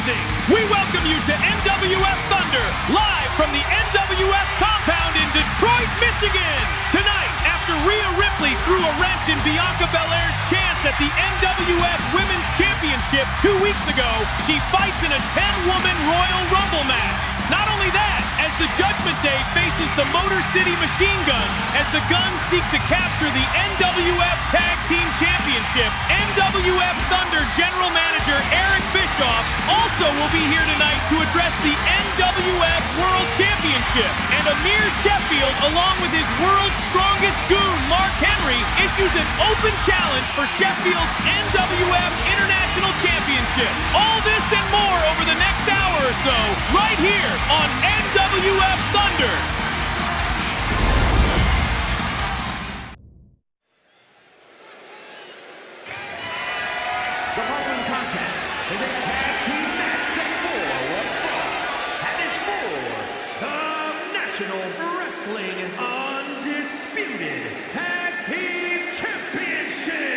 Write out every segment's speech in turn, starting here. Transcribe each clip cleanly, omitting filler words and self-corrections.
Introducing, we welcome you to NWF Thunder, live from the NWF compound in Detroit, Michigan. Tonight, after Rhea Ripley threw a wrench in Bianca Belair's chance at the NWF Women's Championship 2 weeks ago, she fights in a 10-woman Royal Rumble match. Not only that, as the Judgment Day faces the Motor City Machine Guns, as the Guns seek to capture the NWF Tag Team Championship, NWF Thunder General Manager Eric Bischoff also will be here tonight to address the NWF World Championship. And Amir Sheffield, along with his world's strongest goon, Mark Henry, issues an open challenge for Sheffield's NWF International Championship. All this and more over the next hour or so, right here on NWF Thunder. The following contest is a tag team match set for one fall, and is for the National Wrestling Undisputed Tag Team Championship.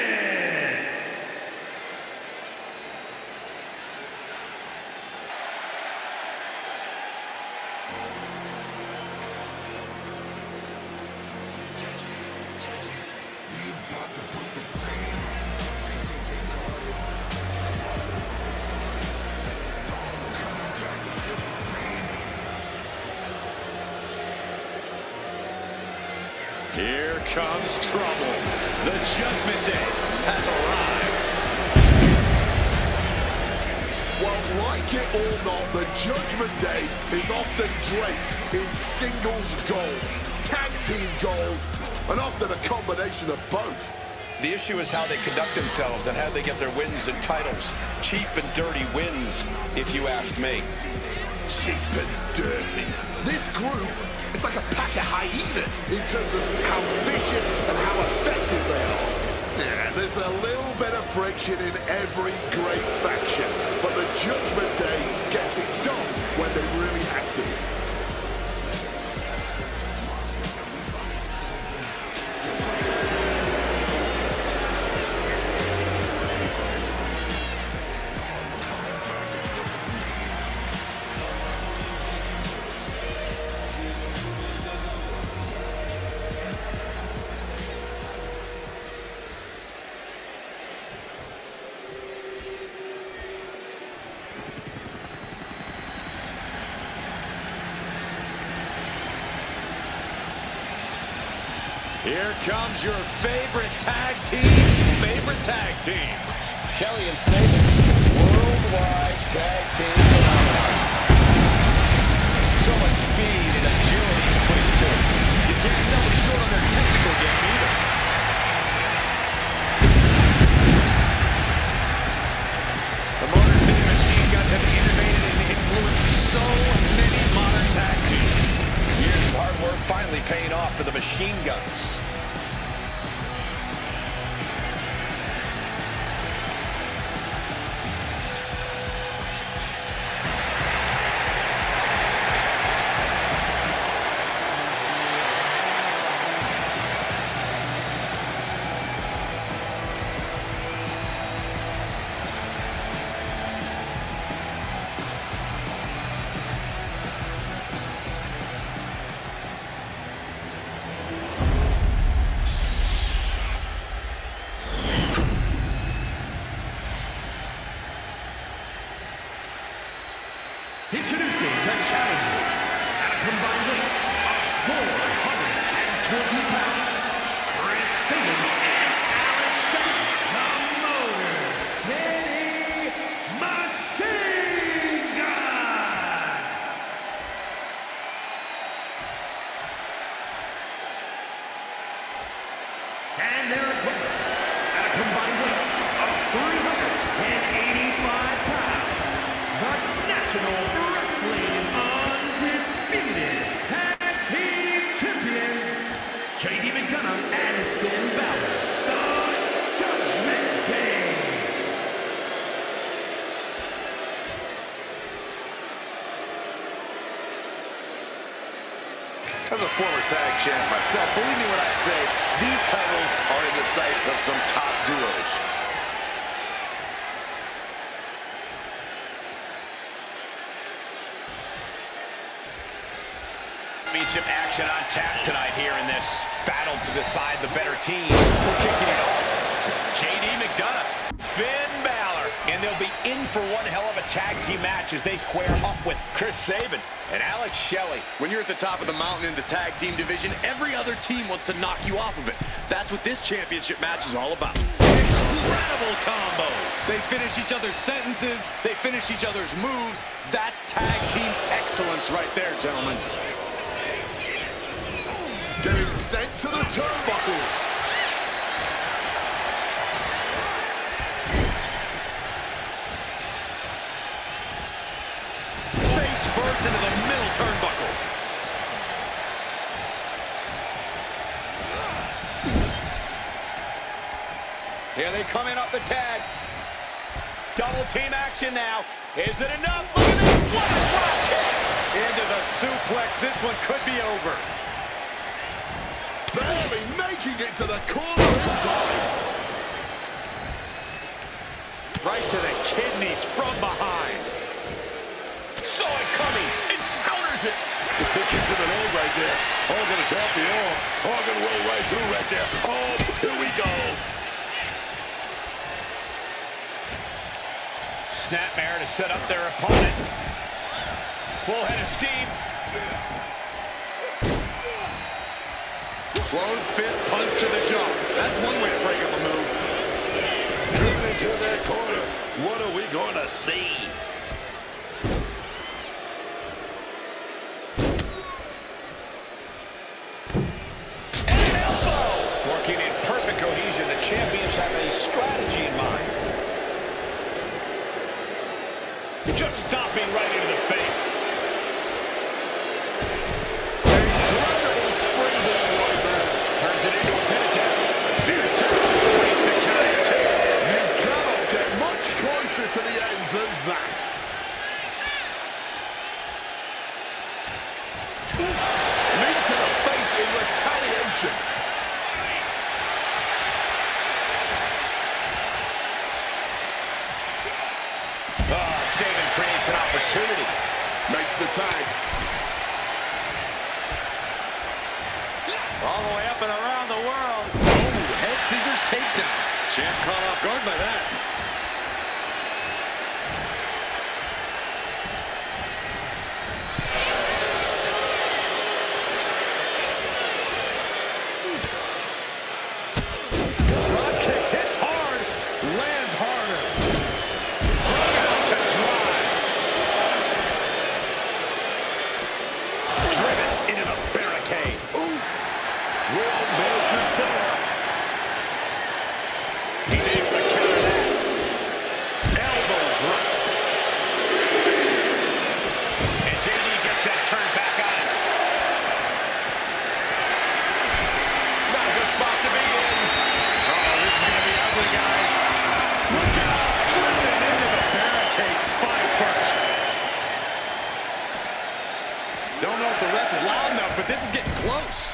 Here comes trouble. The Judgment Day has arrived. Well, like it or not, the Judgment Day is often draped in singles gold, tag team gold, and often a combination of both. The issue is how they conduct themselves and how they get their wins and titles. Cheap and dirty wins, if you ask me. Cheap and dirty. This group is like a pack of hyenas in terms of how vicious and how effective they are. Yeah, there's a little bit of friction in every great faction, but the Judgment Day gets it done when they really have to. Here comes your favorite tag team's favorite tag team. Kelly and Saban, worldwide tag team phenomenons. So much speed and agility between the two. You can't sell them short on their technical game either. The Motor City Machine Guns have innovated and influenced so many modern tag teams. Years of hard work finally paying off for the Machine Guns. Introducing the challengers at a combined weight of 420 pounds, Chris Sabin and Alex Shepard, the Motor City Machine Guns. And their opponents at a combined weight of 385 pounds, the National Wrestling Undisputed Tag Team Champions, JD McDonough and Finn Balor, the Judgment Day. As a former tag champ myself, believe me when I say these titles are in the sights of some top duos. Championship action on tap tonight here in this battle to decide the better team. We're kicking it off. JD McDonough, Finn Balor, and they'll be in for one hell of a tag team match as they square up with Chris Sabin and Alex Shelley. When you're at the top of the mountain in the tag team division, every other team wants to knock you off of it. That's what this championship match is all about. Incredible combo. They finish each other's sentences. They finish each other's moves. That's tag team excellence right there, gentlemen. Getting sent to the turnbuckles. Face first into the middle turnbuckle. Here they come in up the tag. Double team action now. Is it enough? Look at this drop kick. Into the suplex. This one could be over. Barely making it to the corner in time. Right to the kidneys from behind. Saw it coming. It counters it. Big kick to the leg right there. Oh, gonna drop the arm. Oh, gonna roll right through right there. Oh, here we go. Snapmare to set up their opponent. Full head of steam. Closed fist punch to the jaw. That's one way to break up a move. Driven to their corner. What are we gonna see? And an elbow. Working in perfect cohesion. The champions have a strategy in mind. Just stomping right into the face. Incredible springboard right there. Turns it into a pin attack. Here's Turner. Breaks the count. You cannot get much closer to the end than that. Oof. Knee to the face in retaliation. Sabin creates an opportunity. Makes the tag. All the way up and around the world. Oh, head scissors takedown. Champ caught off guard by that. Drop kick hits hard, lands harder. Hung out to dry. Driven into the barricade. Oof. Well measured there. He's able to counter that. Elbow drop. And JD gets that turn back on him. Not a good spot to be in. Oh, this is going to be ugly, guys. Look out. Driven into the barricade, spine first. Don't know if the ref is loud enough, but this is getting close.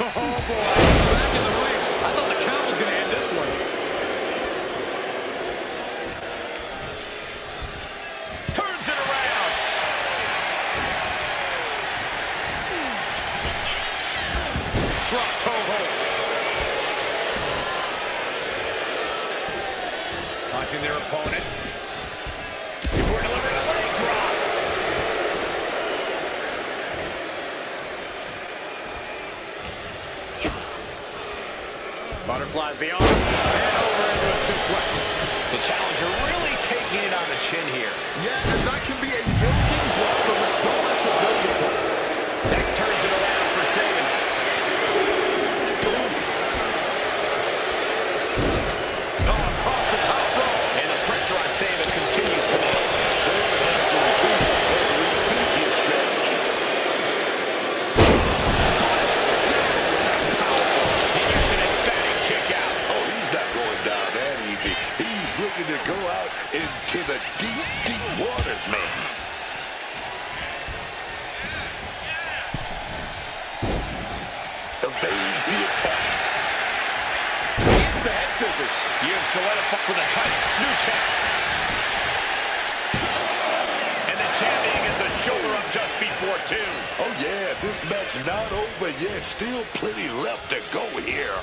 Oh, boy. Back in the ring. I thought the count was going to end this one. Turns it around. Drop toe hold. Punching their opponent. Before delivering a leg drop. Butterflies the arms and over into a suplex. The challenger really taking it on the chin here. Yeah, and that can be a building block from Madonna to build upon. That turns it around for Sabin. Oh, across the top rope. And the pressure on Sabin continues to mount. Sabin has to retreat and rethink his strategy. Spiked down. Powerbomb. He gets an emphatic kick out. Oh, he's not going down that easy. He's looking to go out into the deep, deep waters, man. Evades the attack. Hits the head scissors. You've solidified with a tight new champ. Yeah, this match not over yet. Still plenty left to go here.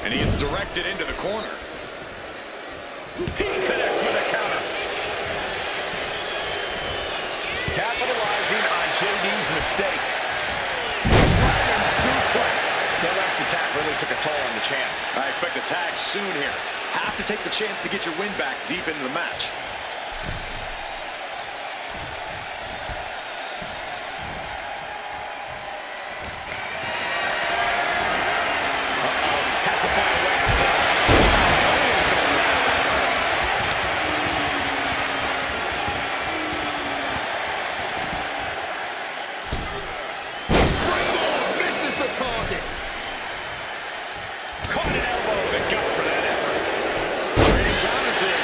And he is directed into the corner. He connects with a counter. Capitalizing on JD's mistake. Dragon suplex. The last attack really took a toll on the champ. I expect a tag soon here. Have to take the chance to get your win back deep into the match. Has to find a way out of this. Springboard misses the target. Caught an elbow to the gut for that effort. Trading counters in.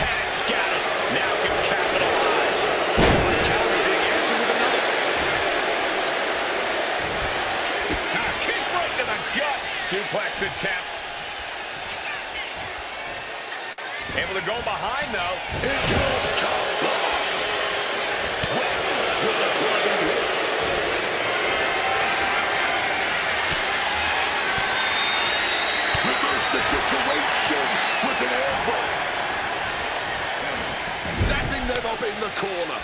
Had it scouted. Now can capitalize. The counter being answered with another. Kick right to the gut. Suplex attempt. Able to go behind, though. Into the top block. With a clubbing hit. Reverse the situation with an elbow. Setting them up in the corner.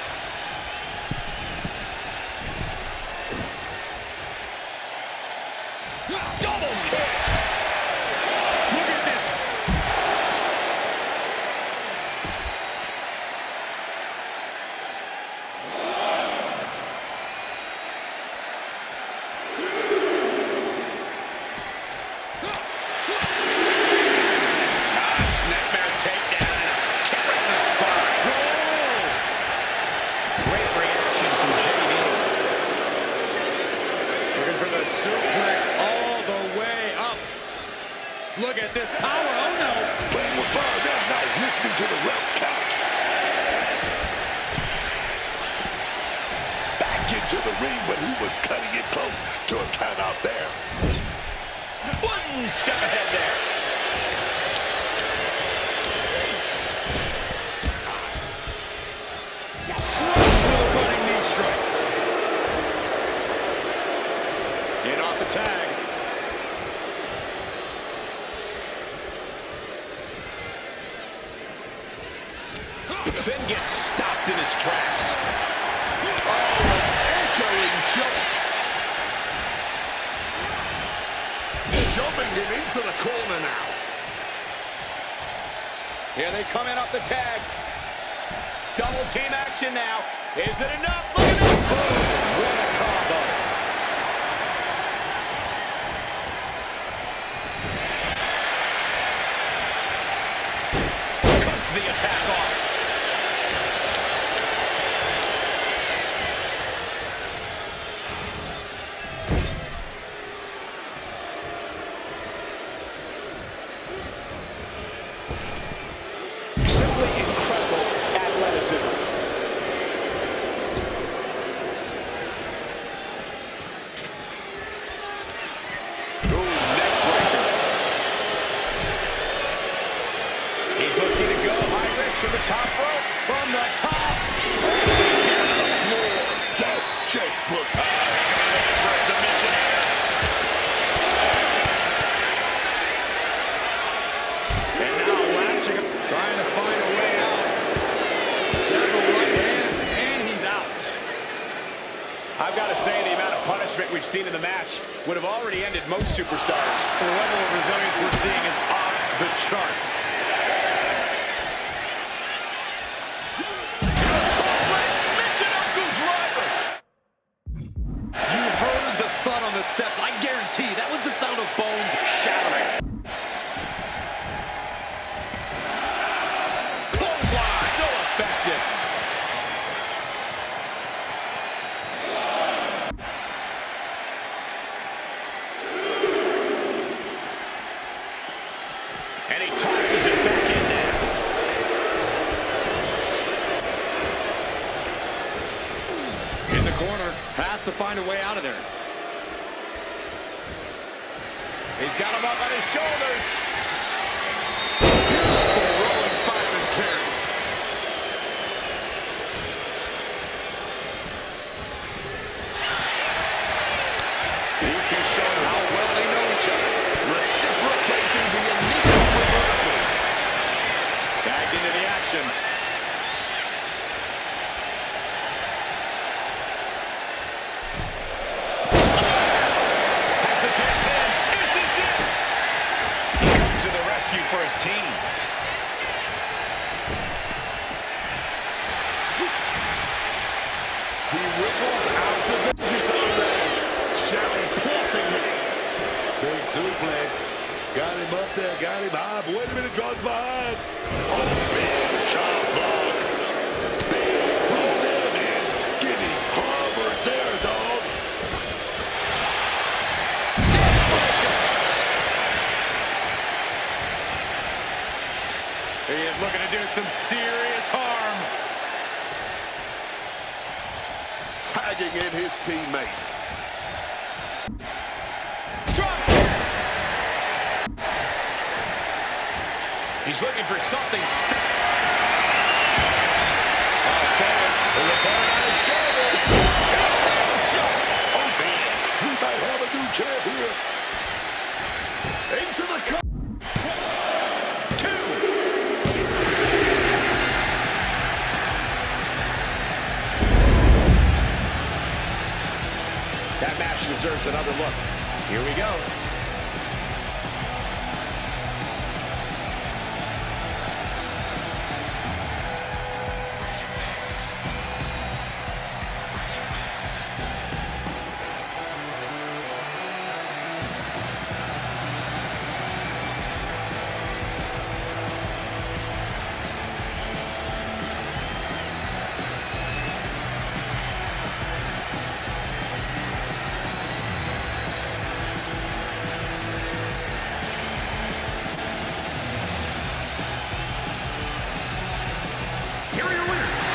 Double kicks. Look at this. Snapmare takedown and a kick right in the spine. Great reaction from JD. Looking for the suplex all the way up. Look at this power. Oh, no. Playing with fire that night, listening to the ref's count. Back into the ring, but he was cutting it close to a count out there. One step ahead there. Crushed with a running knee strike. In off the tag. Finn gets stopped in his tracks. Oh, an echoing jump. Shoving him into the corner now. Here they come in off the tag. Double team action now. Is it enough? Look at this. Boom. What a combo. Cuts the attack off. Simply incredible athleticism. Ooh, neck breaker. He's looking to go high risk from the top rope. From the top. All the way down to the floor. That's just look. For a submission here. And now latching him, trying to find a way out. Several right hands, and he's out. I've got to say, the amount of punishment we've seen in the match would have already ended most superstars. The level of resilience we're seeing is off the charts. You heard the thud on the steps. I guarantee that was the sound of bones shattering. Clothesline. So effective. And he tosses it back in there. In the corner, has to find a way out of there. He's got him up on his shoulders. Beautiful rolling fireman's carry. submission. Has the champ pinned. Is this it? He comes to the rescue for his team. He ripples out of the zone there. Shelly plotting him. Big suplex. Got him up there, got him high. But wait a minute, drops behind. Oh, big chop block. Big blow there, man. Getting Harvard there, dog. He is looking to do some serious harm. Tagging in his teammate. He's looking for something. Oh, seven. With a bar on his shoulders. Oh, man. We might have a new champ here. Into the cup. That match deserves another look. Here we go. Here are your winners.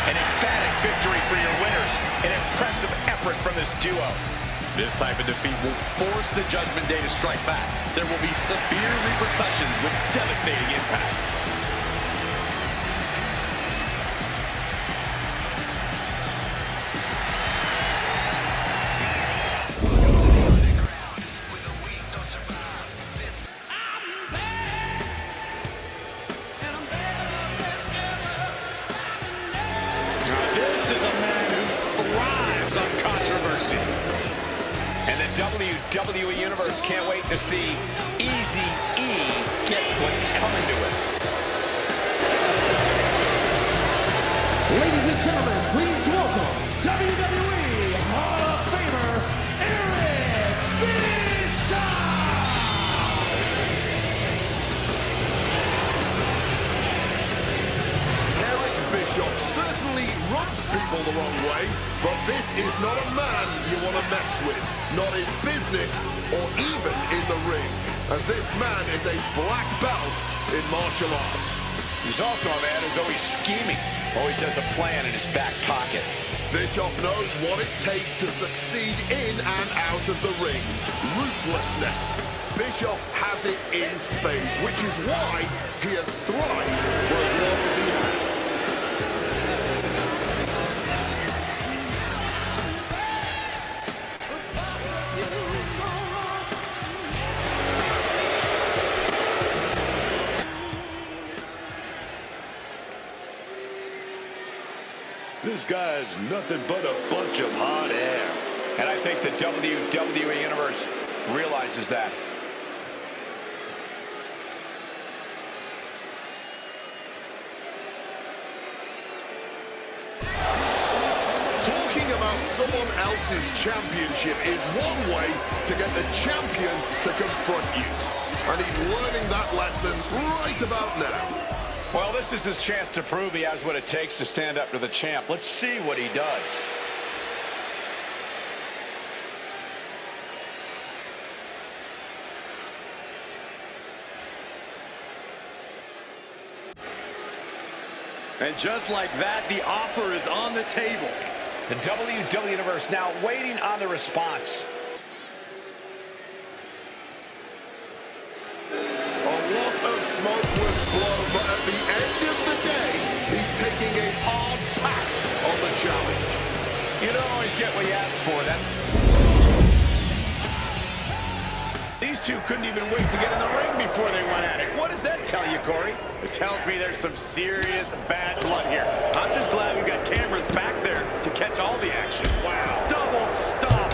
An emphatic victory for your winners. An impressive effort from this duo. This type of defeat will force the Judgment Day to strike back. There will be severe repercussions with devastating impact. This is a man who thrives on controversy. And the WWE Universe can't wait to see Eazy-E get what's coming to it. Ladies and gentlemen, please welcome WWE Hall of Famer Eric Bischoff. Eric Bischoff certainly rubs people the wrong way, but this is not a man you want to mess with. Not in business or even in the ring, as this man is a black belt in martial arts. He's also a man who's always scheming, always has a plan in his back pocket. Bischoff knows what it takes to succeed in and out of the ring. Ruthlessness. Bischoff has it in spades, which is why he has thrived for as long as he has. This guy is nothing but a bunch of hot air. And I think the WWE Universe realizes that. Talking about someone else's championship is one way to get the champion to confront you. And he's learning that lesson right about now. Well, this is his chance to prove he has what it takes to stand up to the champ. Let's see what he does. And just like that, the offer is on the table. The WWE Universe now waiting on the response. A lot of smoke was blown, but at the end of the day, he's taking a hard pass on the challenge. You don't always get what you ask before. These two couldn't even wait to get in the ring before they went at it. What does that tell you, Corey? It tells me there's some serious bad blood here. I'm just glad we've got cameras back there to catch all the action. Wow. Double stop.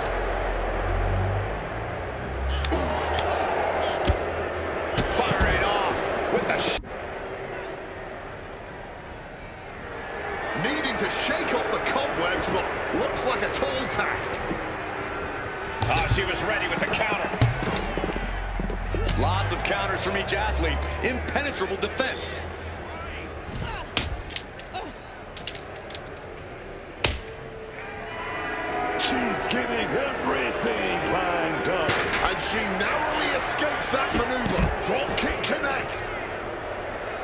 Firing off with the Needing to shake off the cobwebs, but looks like a tall task. Oh, she was ready with the counter. Lots of counters from each athlete. Impenetrable defense. She's getting everything lined up. And she narrowly escapes that maneuver. Drop kick connects.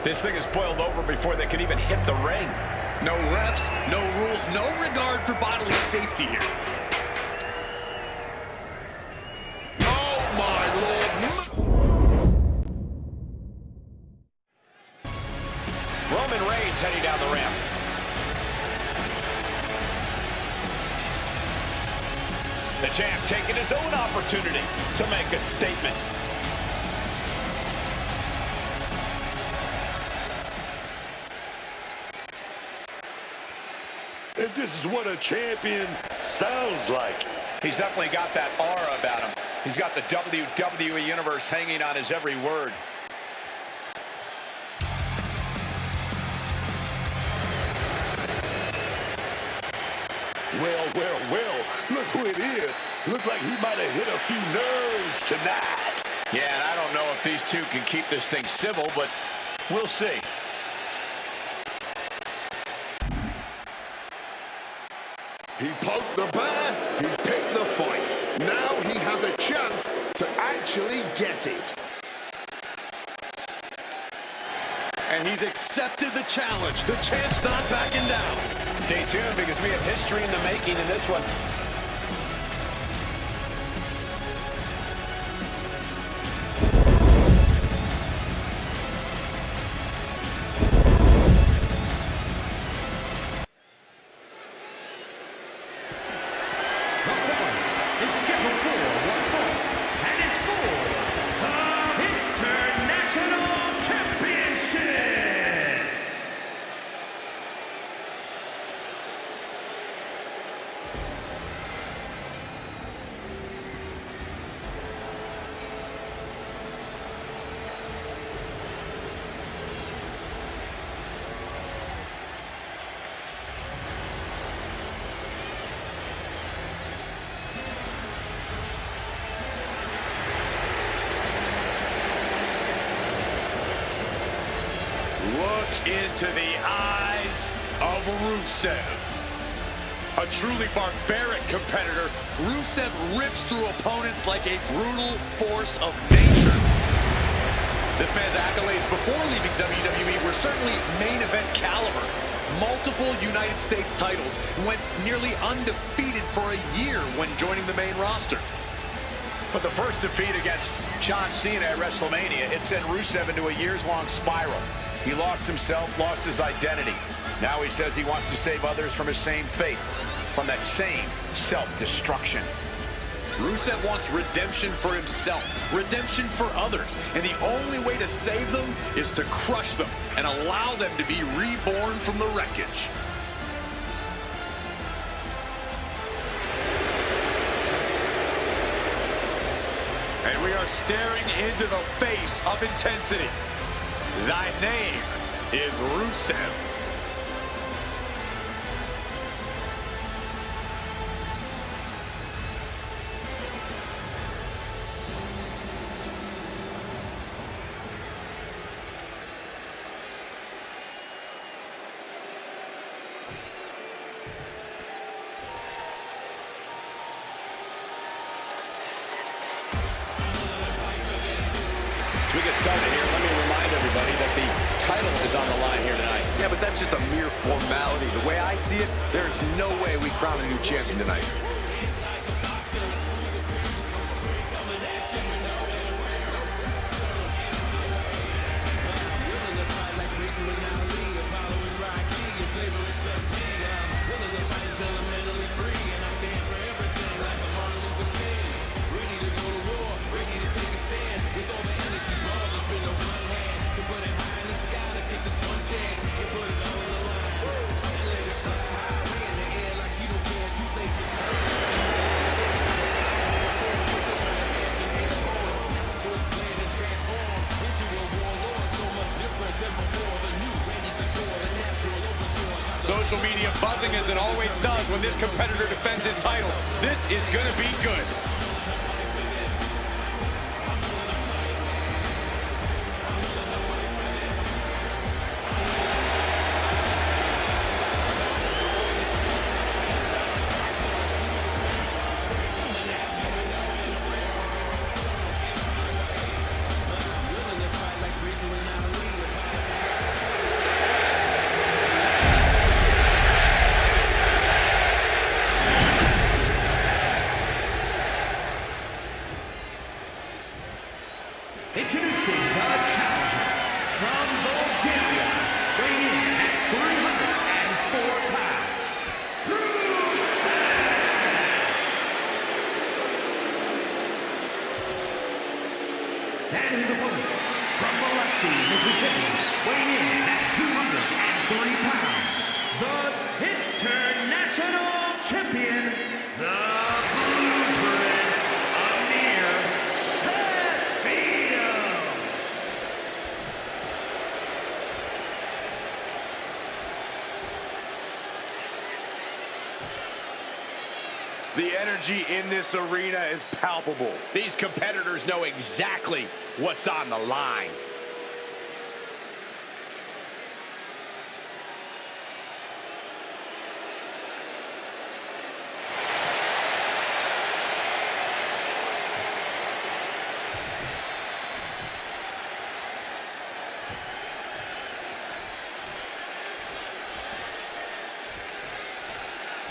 This thing is boiled over before they can even hit the ring. No refs, no rules, no regard for bodily safety here. Oh, my Lord. Roman Reigns heading down the ramp. The champ taking his own opportunity to make a statement. And this is what a champion sounds like. He's definitely got that aura about him. He's got the WWE Universe hanging on his every word. Well, look who it is. Look like he might have hit a few nerves tonight. Yeah, and I don't know if these two can keep this thing civil, but we'll see. He poked the bear, he picked the fight. Now he has a chance to actually get it. And he's accepted the challenge. The champ's not backing down. Stay tuned because we have history in the making in this one. Look into the eyes of Rusev. A truly barbaric competitor, Rusev rips through opponents like a brutal force of nature. This man's accolades before leaving WWE were certainly main event caliber. Multiple United States titles, went nearly undefeated for a year when joining the main roster. But the first defeat against John Cena at WrestleMania, it sent Rusev into a years-long spiral. He lost himself, lost his identity. Now he says he wants to save others from his same fate, from that same self-destruction. Rusev wants redemption for himself, redemption for others, and the only way to save them is to crush them and allow them to be reborn from the wreckage. And we are staring into the face of intensity. Thy name is Rusev. As we get started here, let me remind everybody that the title is on the line here tonight. Yeah, but that's just a mere formality. The way I see it, there's no way we crown a new champion tonight. Social media buzzing as it always does when this competitor defends his title. This is going to be good. Introducing the challenger from Bulgaria, weighing in at 304 pounds, and his opponent from Biloxi, Mississippi, weighing in at 203 pounds, the international champion, the Blueprint Amir. The energy in this arena is palpable. These competitors know exactly what's on the line.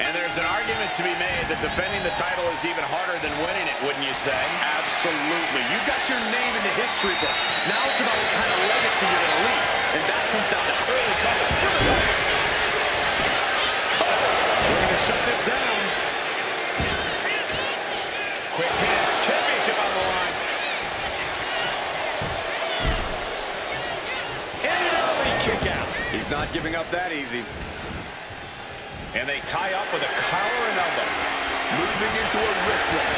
And there's an argument to be made that defending the title is even harder than winning it, wouldn't you say? Absolutely. You've got your name in the history books. Now it's about what kind of legacy you're going to leave. And that comes down to early cover for the title. We're going to shut this down. Quick pin. Championship on the line. And an early kick out. He's not giving up that easy. And they tie up with a collar and elbow. Moving into a wrist lock.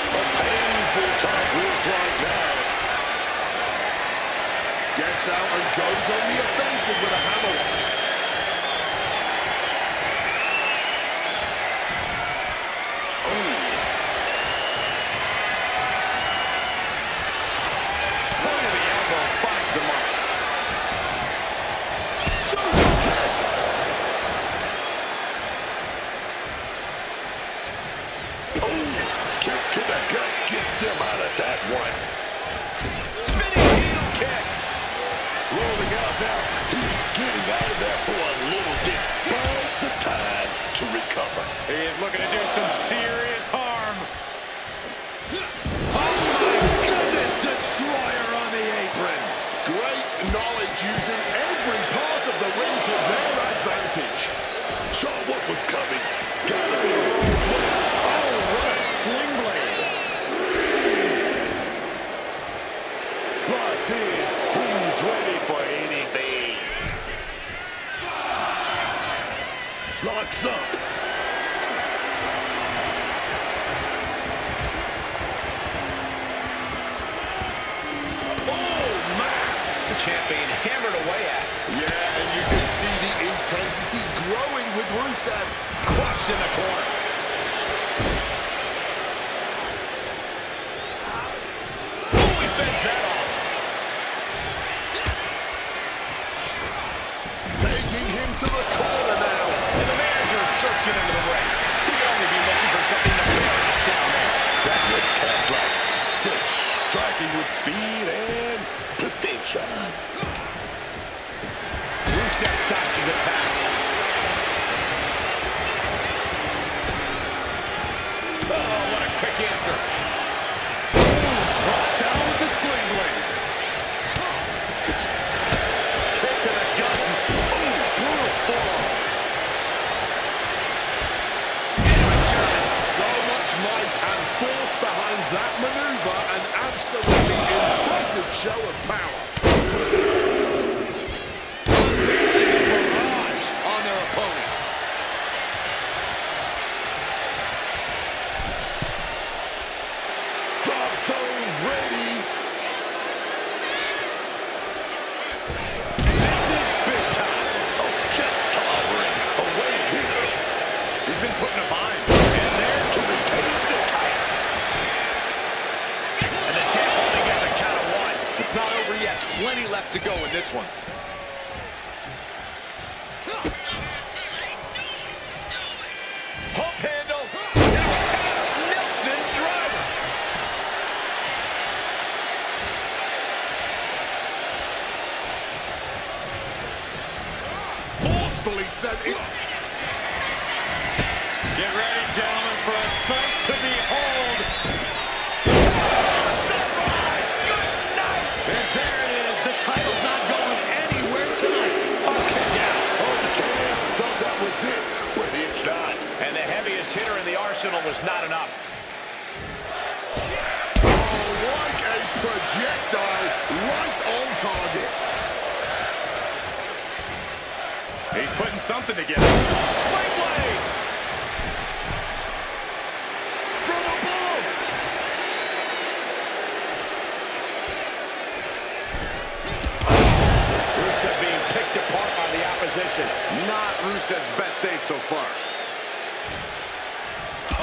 A painful top rope right now. Gets out and goes on the offensive with a hammerlock. Point of the elbow finds the mark. Kick to the gut gets them out of that one. Spinning heel kick. Rolling out now. He's getting out of there for a little bit. But some time to recover. He is looking to do some serious harm. Oh my goodness, destroyer on the apron. Great knowledge using every part of the ring to their advantage. Saw what was coming. Gotta be wrong. Oh, what a sling blade. Locked in. He's ready for anything. Locks up. Oh, man! The champ being hammered away at. Yeah, and you can see the intensity growing with Rusev. Crushed in the corner. Oh, he fends that off. Taking him to the corner now. And the manager is searching into the ring. He could only be looking for something nefarious down there. That was cat-like. Just striking with speed and precision. Rusev stops his attack. Oh, what a quick answer. Brought down with the sling blade. Kick to the gut. Oh, brutal forearm. Into a German. So much might and force behind that maneuver. An absolutely impressive show of power. Unleashing a barrage on their opponent. Drop those ready. yet. Plenty left to go in this one. Hump handle. Nelson driver. Forcefully sent in. Get ready, gentlemen, for a sight to behold. Sunrise. Good night. And there it is. The title's not going anywhere tonight. Okay, yeah. Okay, thought that was it, but it's not. And the heaviest hitter in the arsenal was not enough. Oh, like a projectile, right on target. He's putting something together. Swing blade. From above. Rusev being picked apart by the opposition. Not Rusev's best day so far.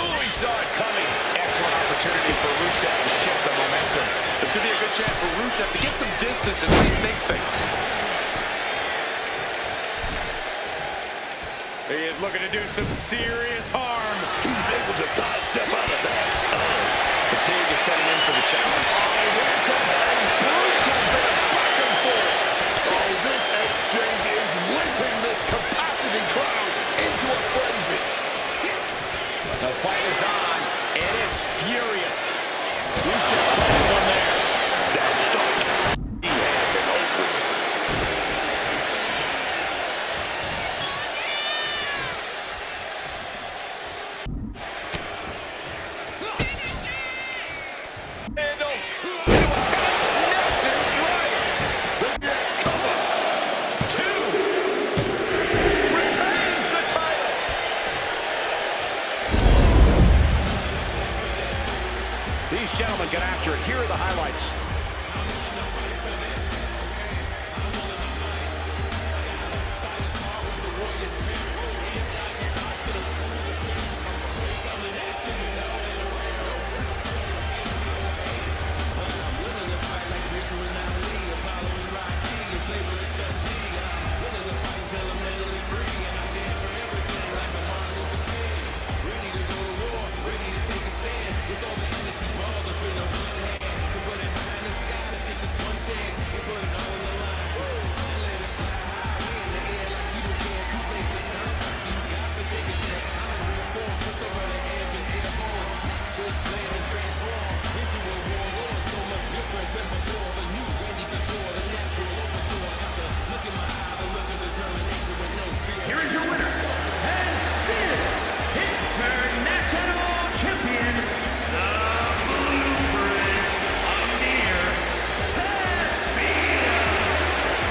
Oh, he saw it coming. Excellent opportunity for Rusev to shift the momentum. This could be a good chance for Rusev to get some distance and rethink things. He is looking to do some serious harm. He's able to sidestep out of that. Continue to set him in for the challenge. Here comes a brutal bit of back and forth. Oh, this exchange is whipping this capacity crowd into a frenzy. The fight is on. It is furious. Rusev played one there. That's stuck. He has an open. Handle. Nelson driver. This cover Two. Retains the title. These gentlemen get after it. Here are the highlights. Here is your winner, and still international champion, the Blueprint of Deer,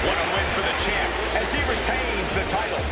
What a win for the champ as he retains the title.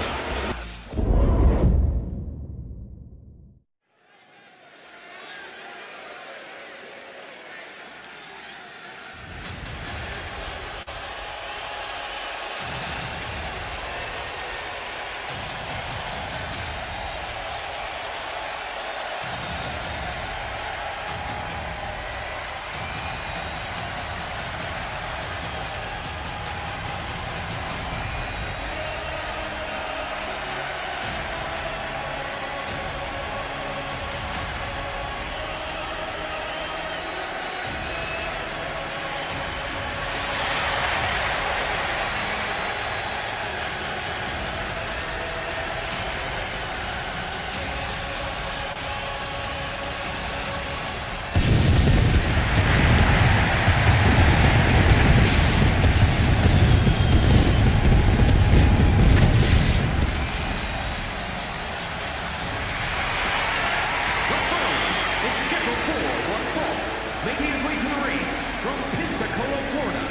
making his way to the ring from Pensacola, Florida,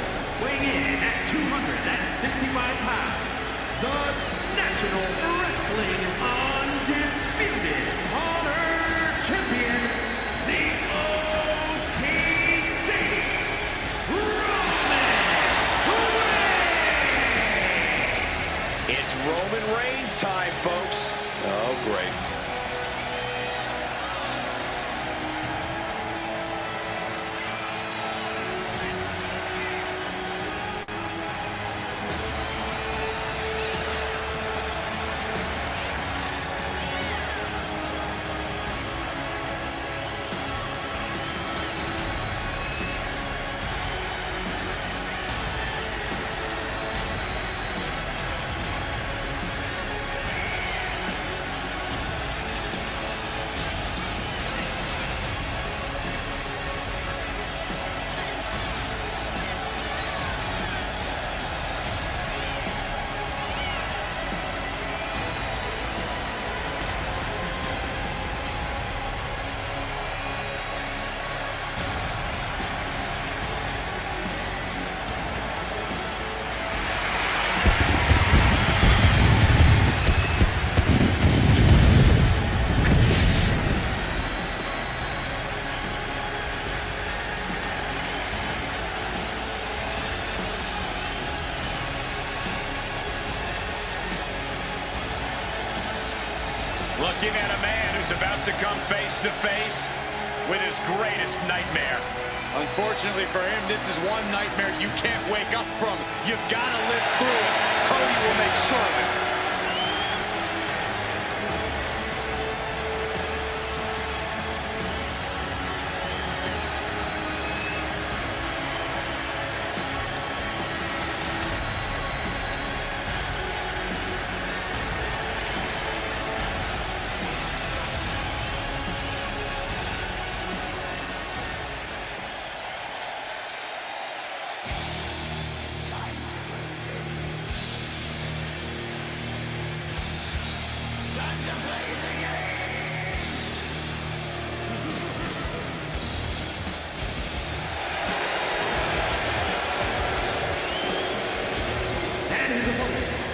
weighing in at 265 pounds, the National Wrestling Undisputed Honor Champion, the OTC, Roman Reigns! It's Roman Reigns time, folks. Oh, great. looking at a man who's about to come face to face with his greatest nightmare. Unfortunately for him, this is one nightmare you can't wake up from. You've got to live through it. Cody will make sure of it.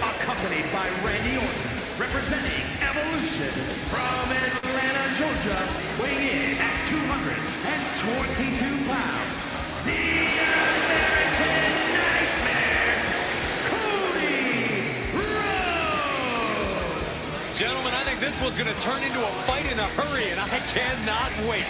Accompanied by Randy Orton, representing Evolution from Atlanta, Georgia, weighing in at 222 pounds, the American Nightmare, Cody Rhodes! Gentlemen, I think this one's going to turn into a fight in a hurry, and I cannot wait.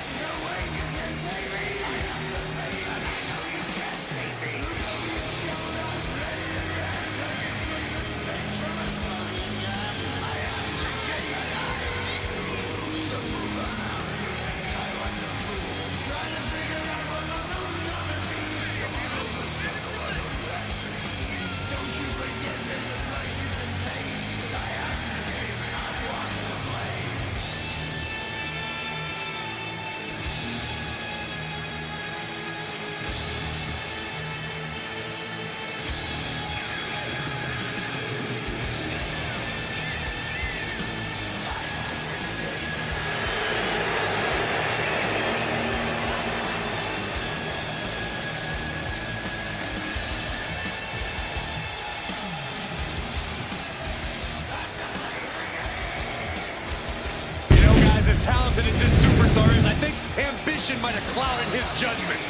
Talented as this superstar is, I think ambition might have clouded his judgment.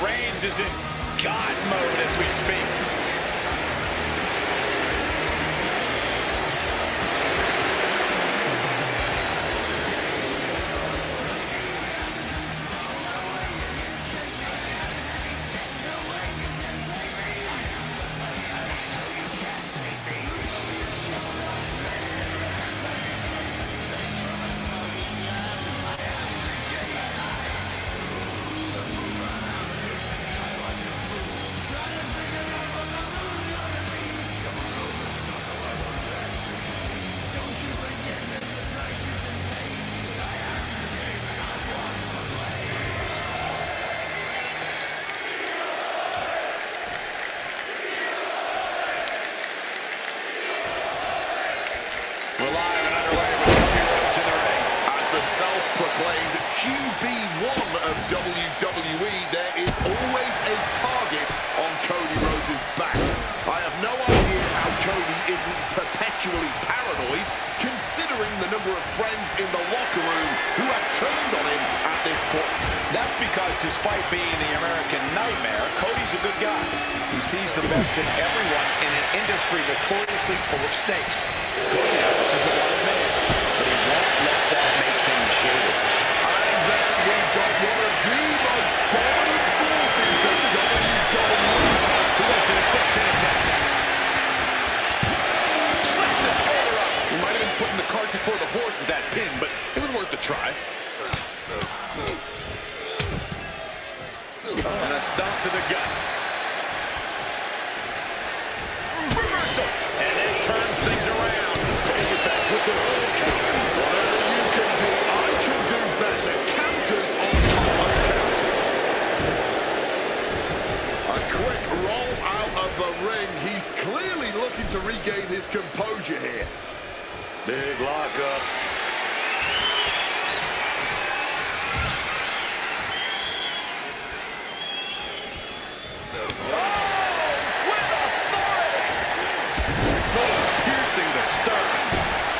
Reigns is in God mode as we speak. We're live and underway with Cody Rhodes in the ring. As the self-proclaimed QB1 of WWE, there is always a target on Cody Rhodes' back. I have no idea how Cody isn't perpetually paranoid, considering the number of friends in the locker room who have turned on him at this point. That's because despite being the American Nightmare, Cody's a good guy. He sees the best in everyone in an industry notoriously full of snakes. Cody knows is a wanted man, but he won't let that make him shaded. And then we've got one of the most dominant forces that WWE has. Who was in a quick pin attempt? Slips the shoulder up. He might have been putting the cart before the horse with that pin, but it was worth a try. And a stomp to the gut. Reversal. And that turns things around. Bring it back with the hook. Whatever you can do, I can do better. Counters on top of counters. A quick roll out of the ring. He's clearly looking to regain his composure here. Big lockup. Piercing the sternum.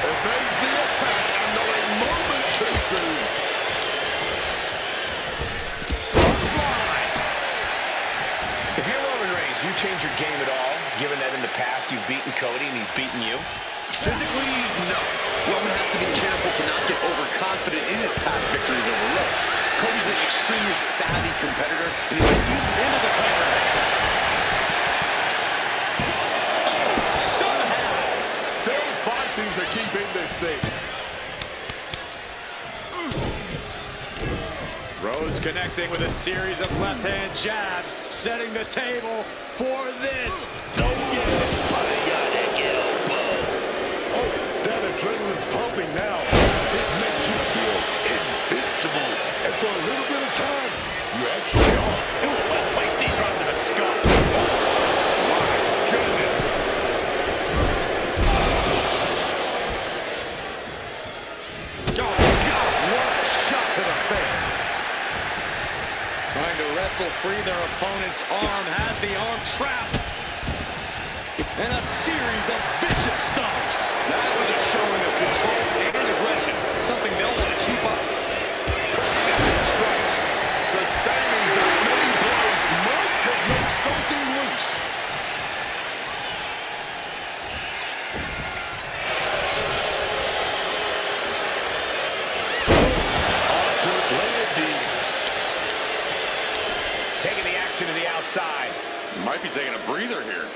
Evades the attack and not a moment too soon. Clothesline. If you're Roman Reigns, you change your game at all, given that in the past you've beaten Cody and he's beaten you? Physically, no. Roman has to be careful to not get overconfident in his past victories over Rhodes. Cody's an extremely savvy competitor, and he receives into the camera. Somehow! Still fighting to keep in this thing. Rhodes connecting with a series of left-hand jabs, setting the table for this. Don't get it, bionic elbow. Oh, that adrenaline's pumping now. It makes you feel invincible. And for a little bit of time, you actually are. Well-placed knee drop to the skull. My goodness. Oh, God, what a shot to the face. Trying to wrestle free their opponent's arm, has the arm trapped. And a series of vicious stomps. That was a showing of control and aggression, something they'll want to keep up. Precision strikes. Sustaining that many blows might have made something loose. Awkward landing. Taking the action to the outside. Might be taking a breather here.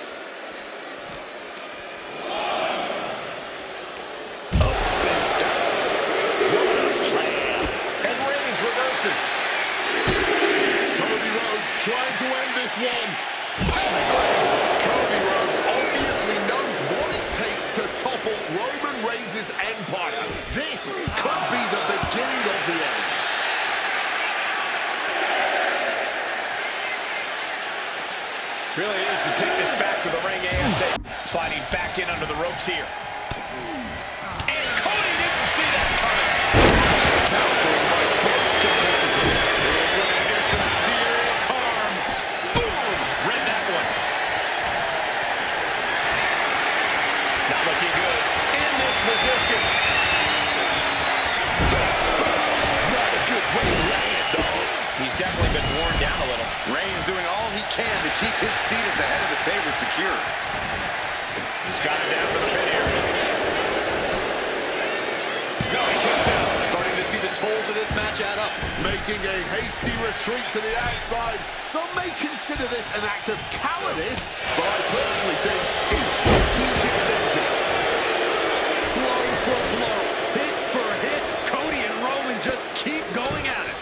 And Reigns reverses. Cody Rhodes trying to end this one. Cody Rhodes obviously knows what it takes to topple Roman Reigns' empire. This could be the beginning of the end. Really is to take this back to the ring ASAP. Sliding back in under the ropes here. And Cody didn't see that coming. Countering by both competitors. He's going to do some serious harm. Boom! Read that one. Not looking good. In this position. Not a good way to land, dog. He's definitely been worn down a little. Reigns doing all he can to keep his seat at the head of the table secure. He's got it down to the pin here. No, he kicks out. Starting to see the tolls of this match add up. Making a hasty retreat to the outside. Some may consider this an act of cowardice, but I personally think it's strategic thinking. Blow for blow, hit for hit, Cody and Roman just keep going at it.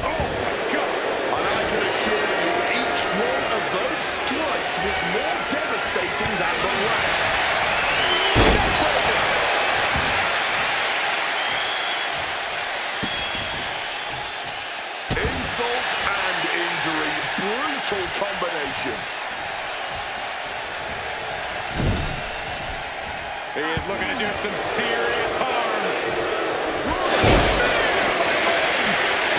Oh, my God. And I can assure you, each one of those strikes was more devastating than the last. Insult and injury, brutal combination. He is looking to do some serious harm.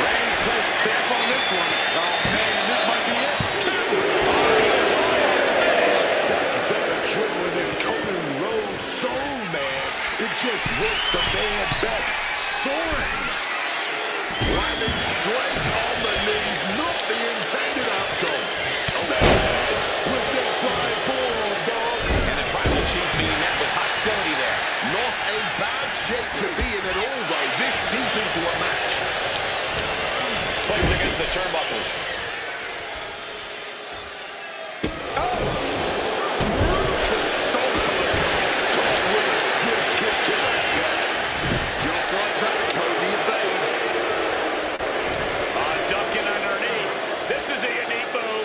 Reigns put a stamp on this one. Oh man, this might be it. That's that adrenaline in Cody Rhodes' soul, man. It just whipped the man back, soaring. Landing straight on the knees, not the intended outcome. With that flying forearm, dog. And the tribal chief being met with hostility there. Not a bad shape to be in at all, though, this deep into a match. Plays against the turnbuckles. Brutal stomp to the gut. With a swift kick to the gut. Just like that, Cody evades. Ducking underneath. This is a unique move.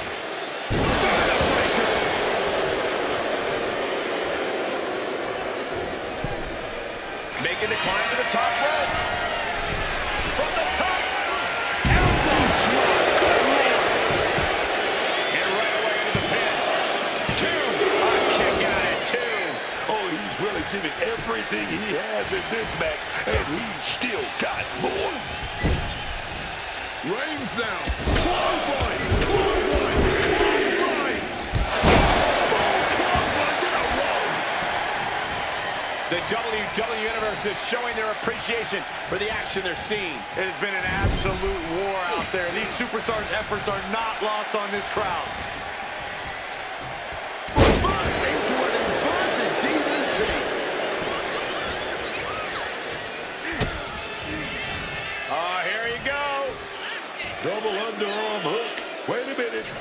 Making the climb to the top rope. From the top. Elbow drop. And right away into the pin. Two. A kick out at two. Oh, he's really giving everything he has in this match, and he's still got more. Reigns now. Clothesline. Clothesline. Clothesline. Four clotheslines in a row. The WWE Universe is showing their appreciation for the action they're seeing. It has been an absolute war out there. These superstars' efforts are not lost on this crowd. Reversed into an inverted DDT. it.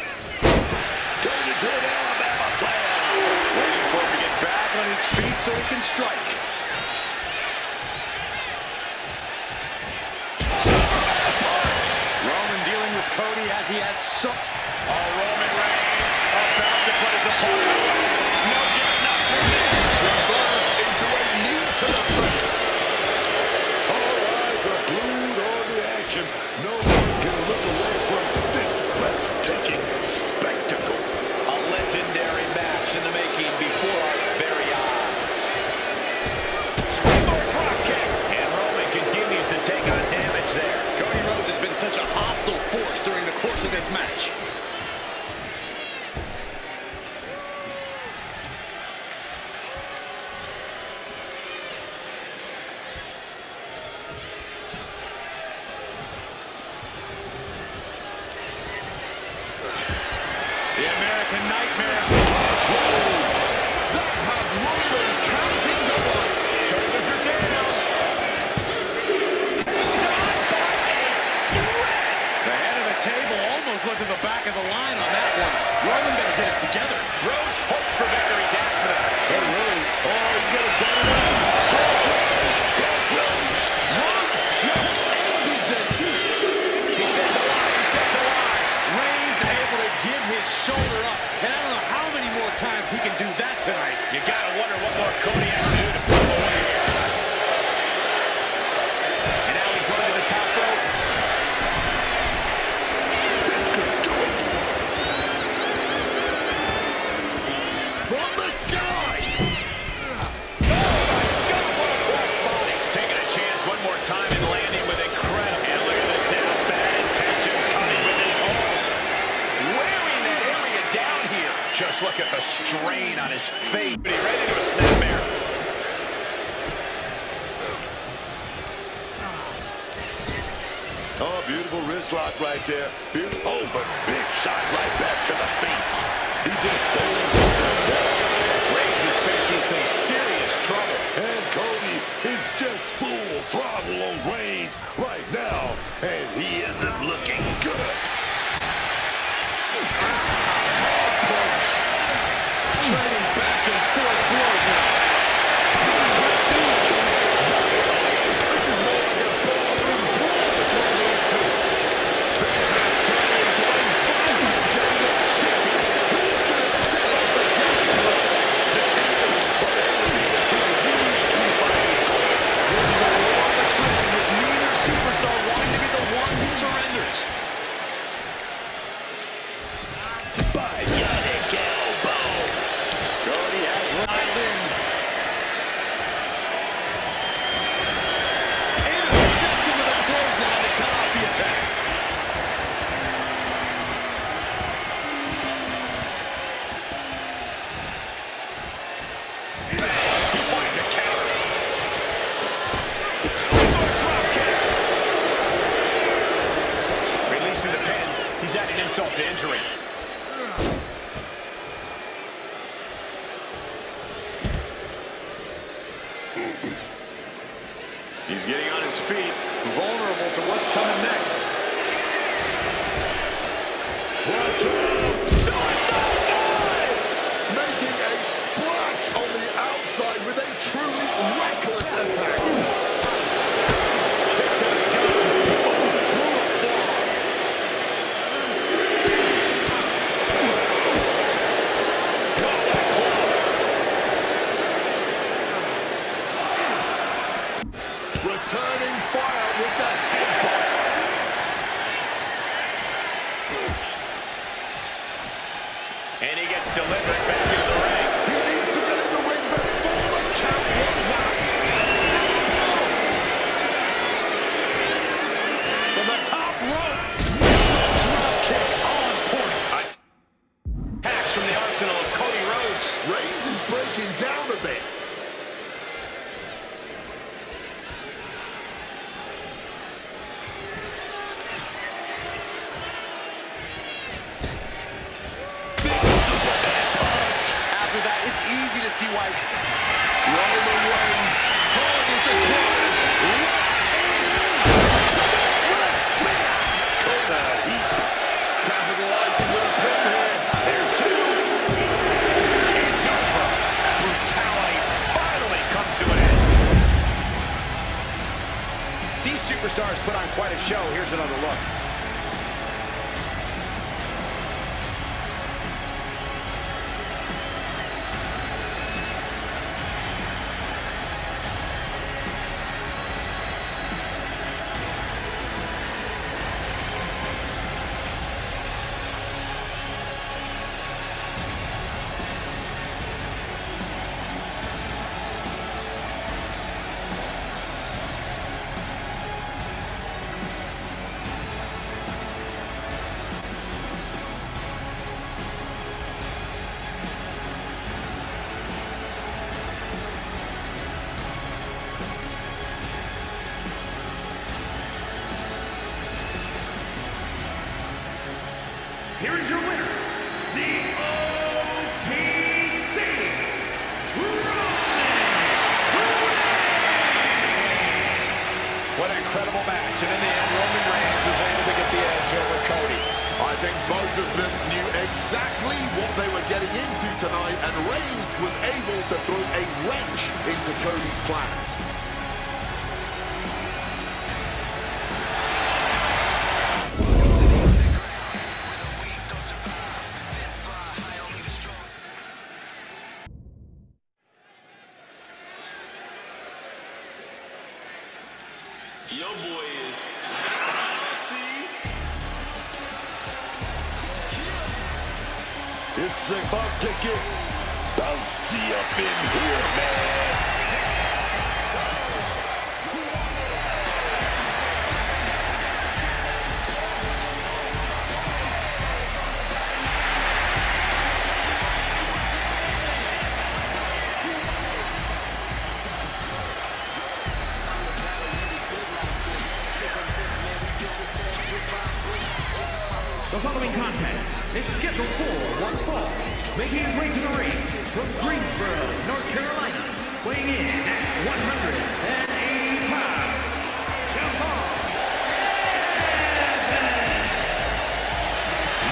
Turned into an Alabama flair. Waiting for him to get back on his feet so he can strike. Superman punch. Roman dealing with Cody as he has so... Roman Reigns about to put his opponent away. No getting up from this. Reversed into a knee to the face. All eyes are glued on the action. No one can look away from this breathtaking spectacle. A legendary match in the making before our very eyes. Springboard drop kick. And Roman continues to take on damage there. Cody Rhodes has been such a hostile force during the course of this match. The American Nightmare. That has Roman counting the lights. Shoulders are down. The head of the table almost went to the back of the line on that one. Roman better get it together. Rhodes hopes for victory down for that. And Rhodes, he's going to set it up. Rhodes just ended this. He stays alive. He stays alive. Reigns able to get his shoulder up. And I don't know how many more times he can do that tonight. You gotta wonder what more Cody has to do to pull away here. And now he's going to the top rope. This could do it. From the sky. Oh my God, what a crossbody. Taking a chance one more time and landing with incredible. And look at this down. Bad intentions coming with his home. Wearing that area down here. Just look at the strain on his face. Ready to a snapmare. Oh, beautiful wrist lock right there. Beautiful. Oh, but big shot right back to the face. He just sold himself. Reigns is facing some serious trouble. And Cody is just full throttle on Reigns right now. And he isn't looking good. Trading back and forth blows now. This is more like a ballroom brawl between these two. This has turned into a violent game of chicken. Who's going to step up against Rhodes? The champion. This is a war of attrition with neither superstar wanting to be the one who surrenders. Bionic elbow. Cody has right in. Intercepted with a clothesline to cut off the attack. He finds a counter. Springboard drop kick. Releasing the pin. He's adding insult to injury. He's getting on his feet, vulnerable to what's coming next. Watch out. Suicide dive! Making a splash on the outside with a truly reckless attack. Returning fire with the headbutt. And he gets delivered back into the ring. He needs to get in the ring before the count runs out. From the top rope. Missile drop kick on point. Attacks from the arsenal of Cody Rhodes. Reigns is breaking down a bit. After that, it's easy to see why. Roman Reigns, target acquired, locked in. Connects with a spear. Capitalizing with a quite a show. Here's another look. Here is your winner, the OTC What an incredible match, and in the end, Roman Reigns is able to get the edge over Cody. I think both of them knew exactly what they were getting into tonight, and Reigns was able to throw a wrench into Cody's plans. Your boy is It's about to get bouncy up in here, man. The following contest is scheduled for one fall, making his way to the ring from Greensboro, North Carolina, weighing in at 180 pounds.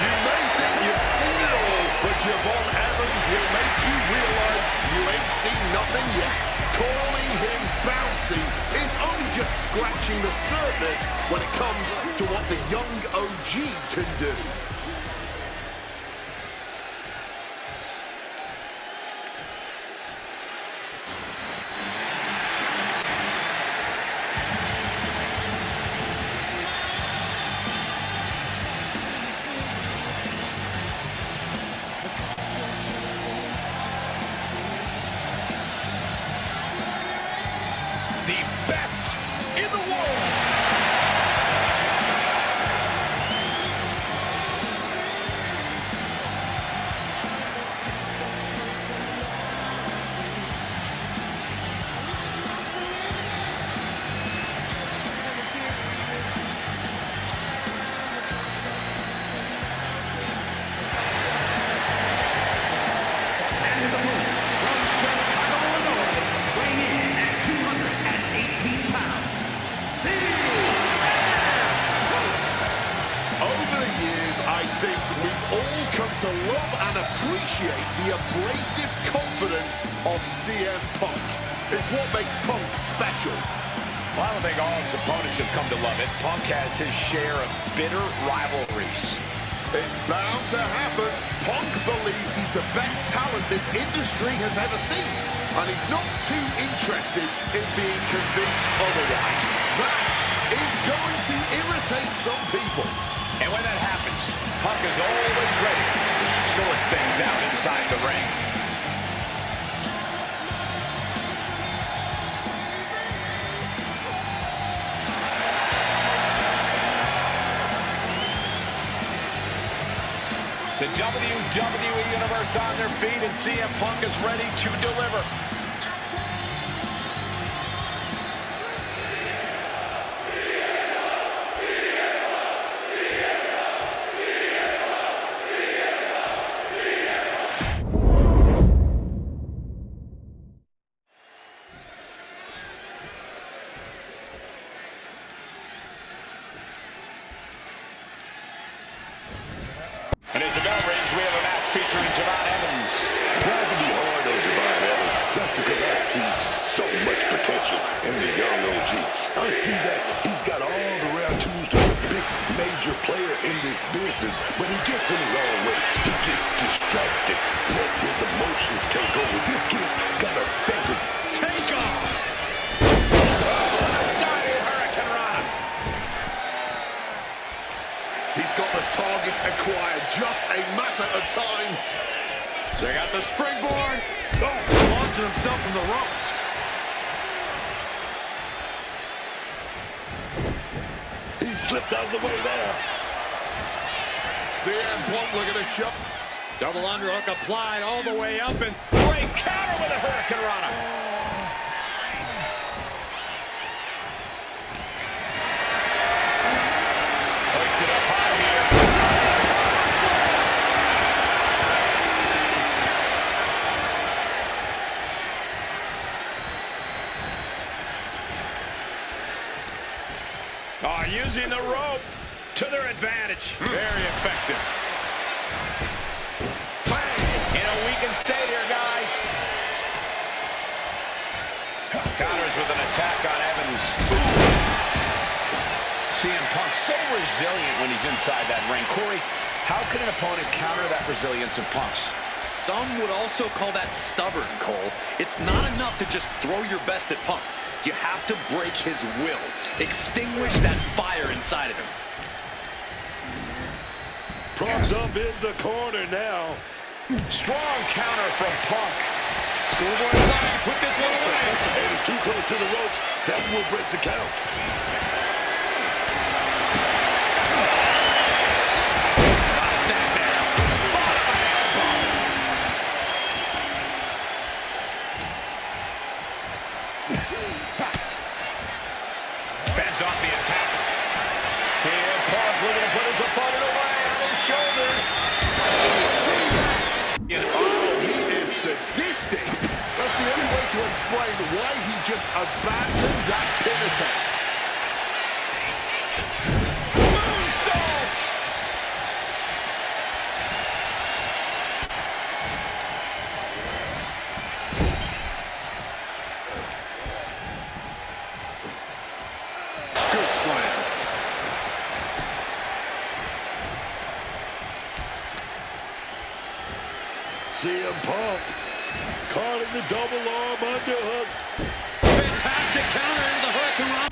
You may think you've seen it all, but Javon Evans will make you realize you ain't seen nothing yet. Calling him bouncy is only just scratching the surface when it comes to what the young OG can do. The best in the world. I think we've all come to love and appreciate the abrasive confidence of CM Punk. It's what makes Punk special. Well, I don't think all his opponents have come to love it. Punk has his share of bitter rivalries. It's bound to happen. Punk believes he's the best talent this industry has ever seen, and he's not too interested in being convinced otherwise. That is going to irritate some people. And when that happens, Punk is always ready to sort things out inside the ring. The WWE Universe on their feet, and CM Punk is ready to deliver. And as the bell rings, we have a match featuring Javon Evans. That can be hard on Javon Evans. That's because I see so much potential in the young OG. I see that he's got all the rare Check out the springboard. Oh, launching himself from the ropes. He slipped out of the way there. CM Punk looking to shove. Double underhook applied all the way up, and great counter with a Hurricane Rana. Puts it up high here. Using the rope to their advantage. Very effective. We can stay here, guys. Counters with an attack on Evans. CM Punk so resilient when he's inside that ring. Corey, how can an opponent counter that resilience of Punk's? Some would also call that stubborn, Cole. It's not enough to just throw your best at Punk. You have to break his will. Extinguish that fire inside of him. Propped up in the corner now. Strong counter from Punk. Schoolboy line, put this one away. And it's too close to the ropes. That will break the count. Step down. Fends off the attack. CM Punk looking to put his opponent away on his shoulders. Oh, he is sadistic. That's the only way to explain why he just abandoned that pin attempt. Moonsault! Scoop slam. CM Punk caught in the double arm underhook. Fantastic counter into the Hurricane Rana.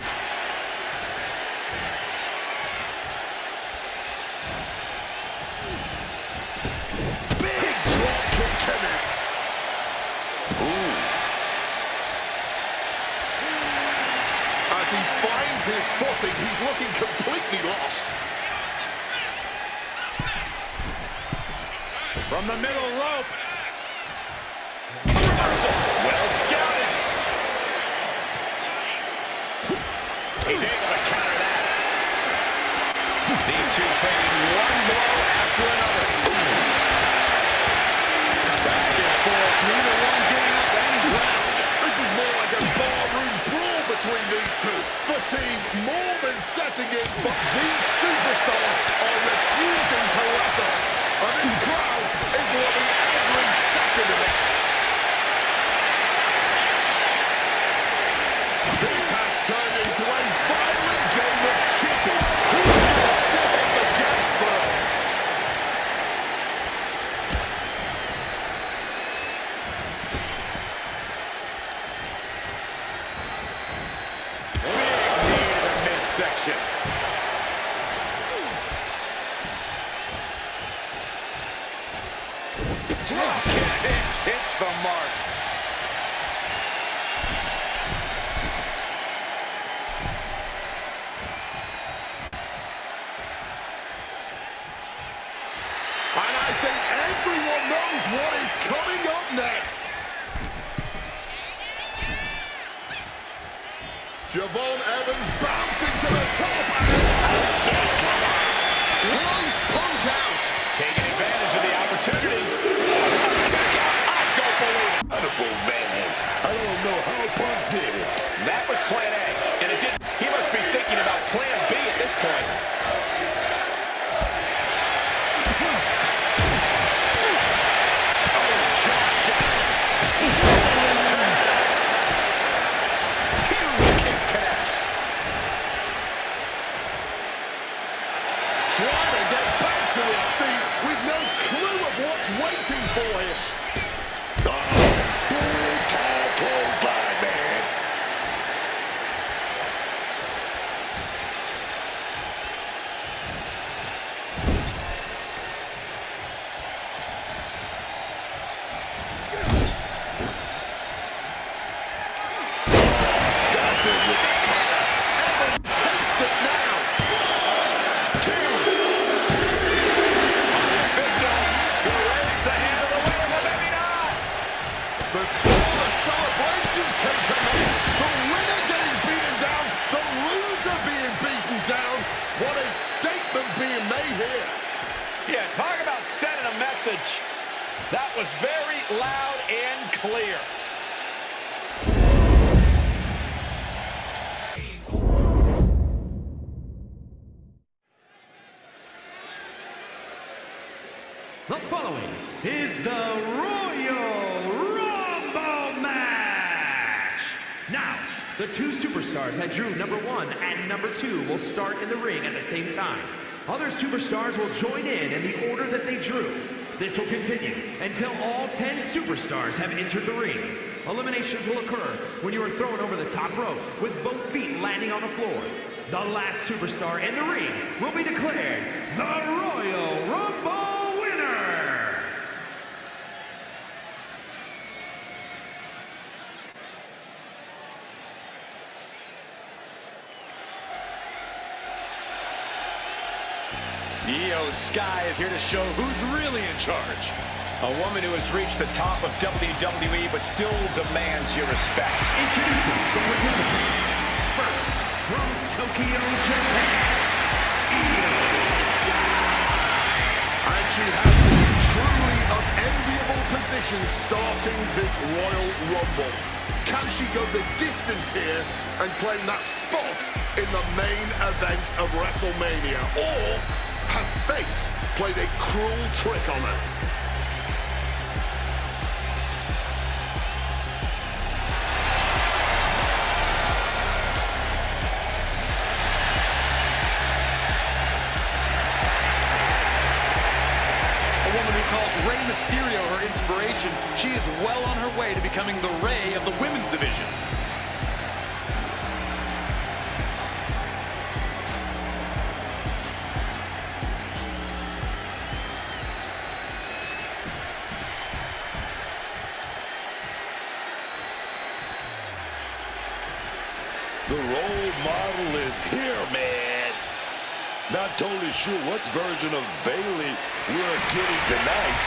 Big drop kick connects. Ooh. As he finds his footing, he's looking completely lost. From the middle rope. A reversal. Well scouted. He's able to counter that. These two trading one blow after another. Back and forth. Neither one giving up any ground. This is more like a barroom brawl between these two. Fatigue more than setting in, but these superstars are refusing to let up. And this crowd is loving every second of it. This has turned into a violent game of chicken. Who's going to step on the gas first? Big knee to the midsection. Drop kick hits the mark. And I think everyone knows what is coming up next. Javon Evans bouncing to the top and blows Punk out. Taking advantage of the opportunity. I don't believe it. Incredible, man. I don't know how Punk did it. That was plan A, and it didn't. He must be thinking about plan B at this point. Huge kick connects. Trying to get back to his feet with no clue of what's waiting for him. Big time clothesline, man. message. That was very loud and clear. The following is the Royal Rumble match. Now, the two superstars that drew number 1 and number 2 will start in the ring at the same time. Other superstars will join in the order that they drew. This will continue until all 10 superstars have entered the ring. Eliminations will occur when you are thrown over the top rope with both feet landing on the floor. The last superstar in the ring will be declared the Royal Rumble winner. Io Sky is here to show who's really in charge. A woman who has reached the top of WWE but still demands your respect. Introducing the participants. First, from Tokyo, Japan, Io Sky. And she has the truly unenviable position starting this Royal Rumble. Can she go the distance here and claim that spot in the main event of WrestleMania? Or has fate played a cruel trick on her? A woman who calls Rey Mysterio her inspiration, she is well on her way to becoming the Rey of the women's division. The role model is here, man. Not totally sure what version of Bayley we're getting tonight,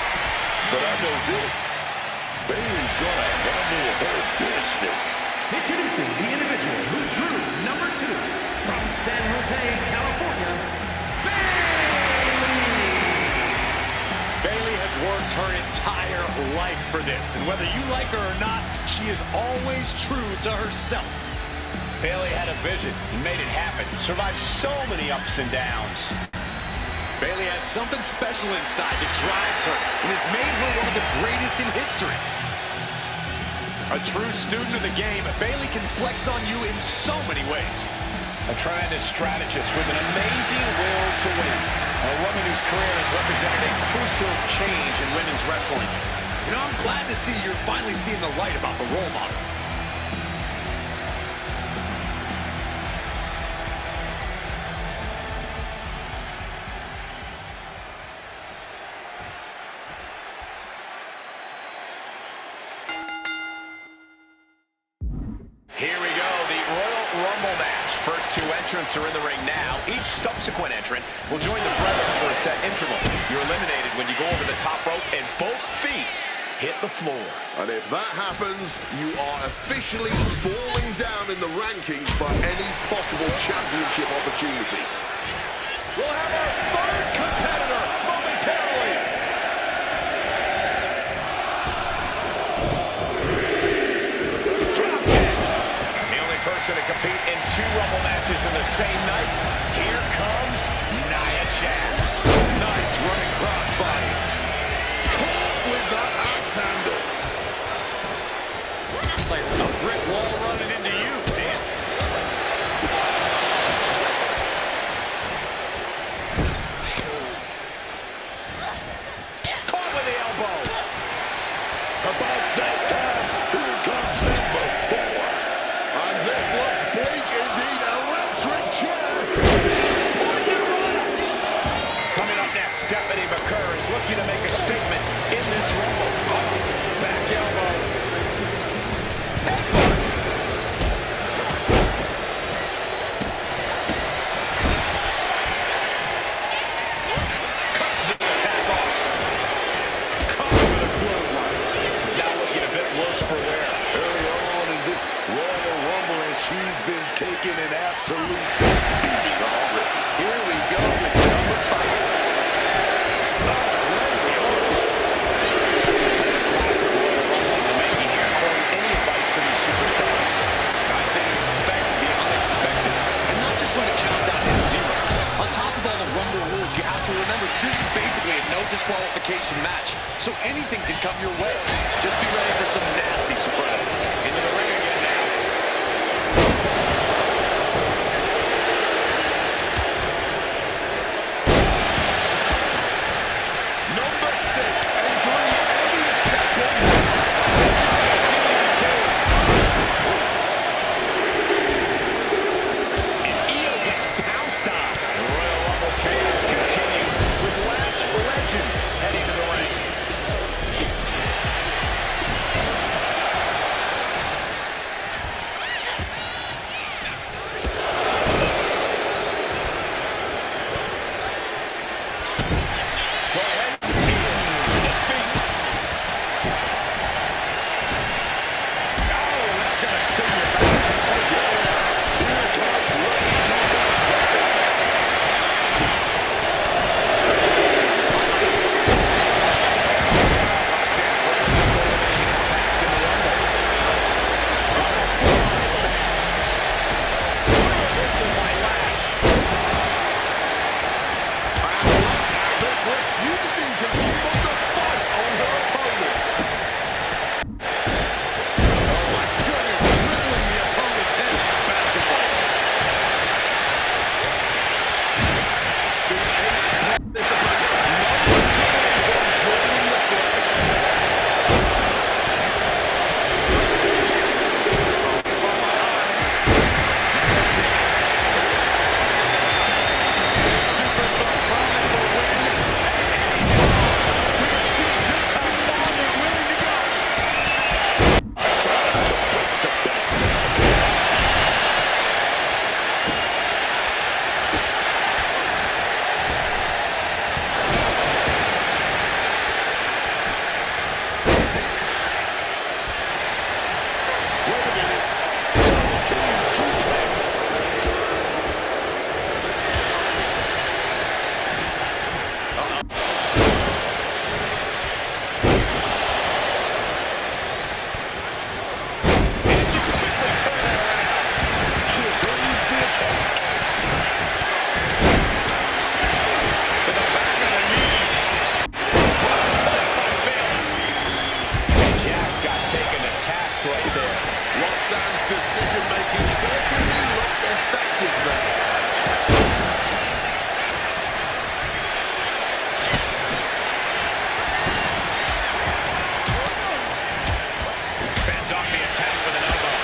but I know this. Bayley's gonna handle her business. Introducing the individual who drew number 2 from San Jose, California, Bayley. Bayley has worked her entire life for this, and whether you like her or not, she is always true to herself. Bayley had a vision and made it happen. Survived so many ups and downs. Bayley has something special inside that drives her and has made her one of the greatest in history. A true student of the game, Bayley can flex on you in so many ways. A tremendous strategist with an amazing will to win. A woman whose career has represented a crucial change in women's wrestling. You know, I'm glad to see you're finally seeing the light about the role model. Here we go, the Royal Rumble match. First two entrants are in the ring now. Each subsequent entrant will join the front for a set interval. You're eliminated when you go over the top rope and both feet hit the floor. And if that happens, you are officially falling down in the rankings for any possible championship opportunity. We'll have our third competitor momentarily. To compete in 2 Rumble matches in the same night. Here comes Nia Jax. Nice running crossbody. Caught with that axe handle. Like a brick wall running into you, man. Caught with the elbow. About that time, here comes number 4. And this looks bleak indeed. Electric chair. Coming up next, Stephanie McCurr is looking to make a statement in this Rumble. Oh, back elbow. Headbutt. Cuts the attack off. Caught with a clothesline. Now looking a bit worse for wear. Early on in this Royal Rumble, and she's been taking an absolute beating already. Here we go with number 5. so anything can come your way. Just be ready for some nasty surprises. Into the ring again now. Number 6 entering any second now. And Io gets pounced on. Royal Rumble chaos continues with Lash Legend heading to the ring. Go ahead. Defeat. Oh, that's going to sting you back. Here comes ring number 7. This refusing to give up the fight on her opponent. Oh my goodness, dribbling the opponent's head like a basketball. The 8th participant, number 7, joining the fray. Superstar promised a win, and he lost. We have seen just how far they're willing to go. Trying to break the back. Wait a minute. Double team suplex. And she quickly turned it around. Here brings the attack. To the back of the knee. Rock's tied by Bayley. Jack's got taken to task right there. Roxanne's decision-making certainly looked effective there. Fends off the attack with an elbow.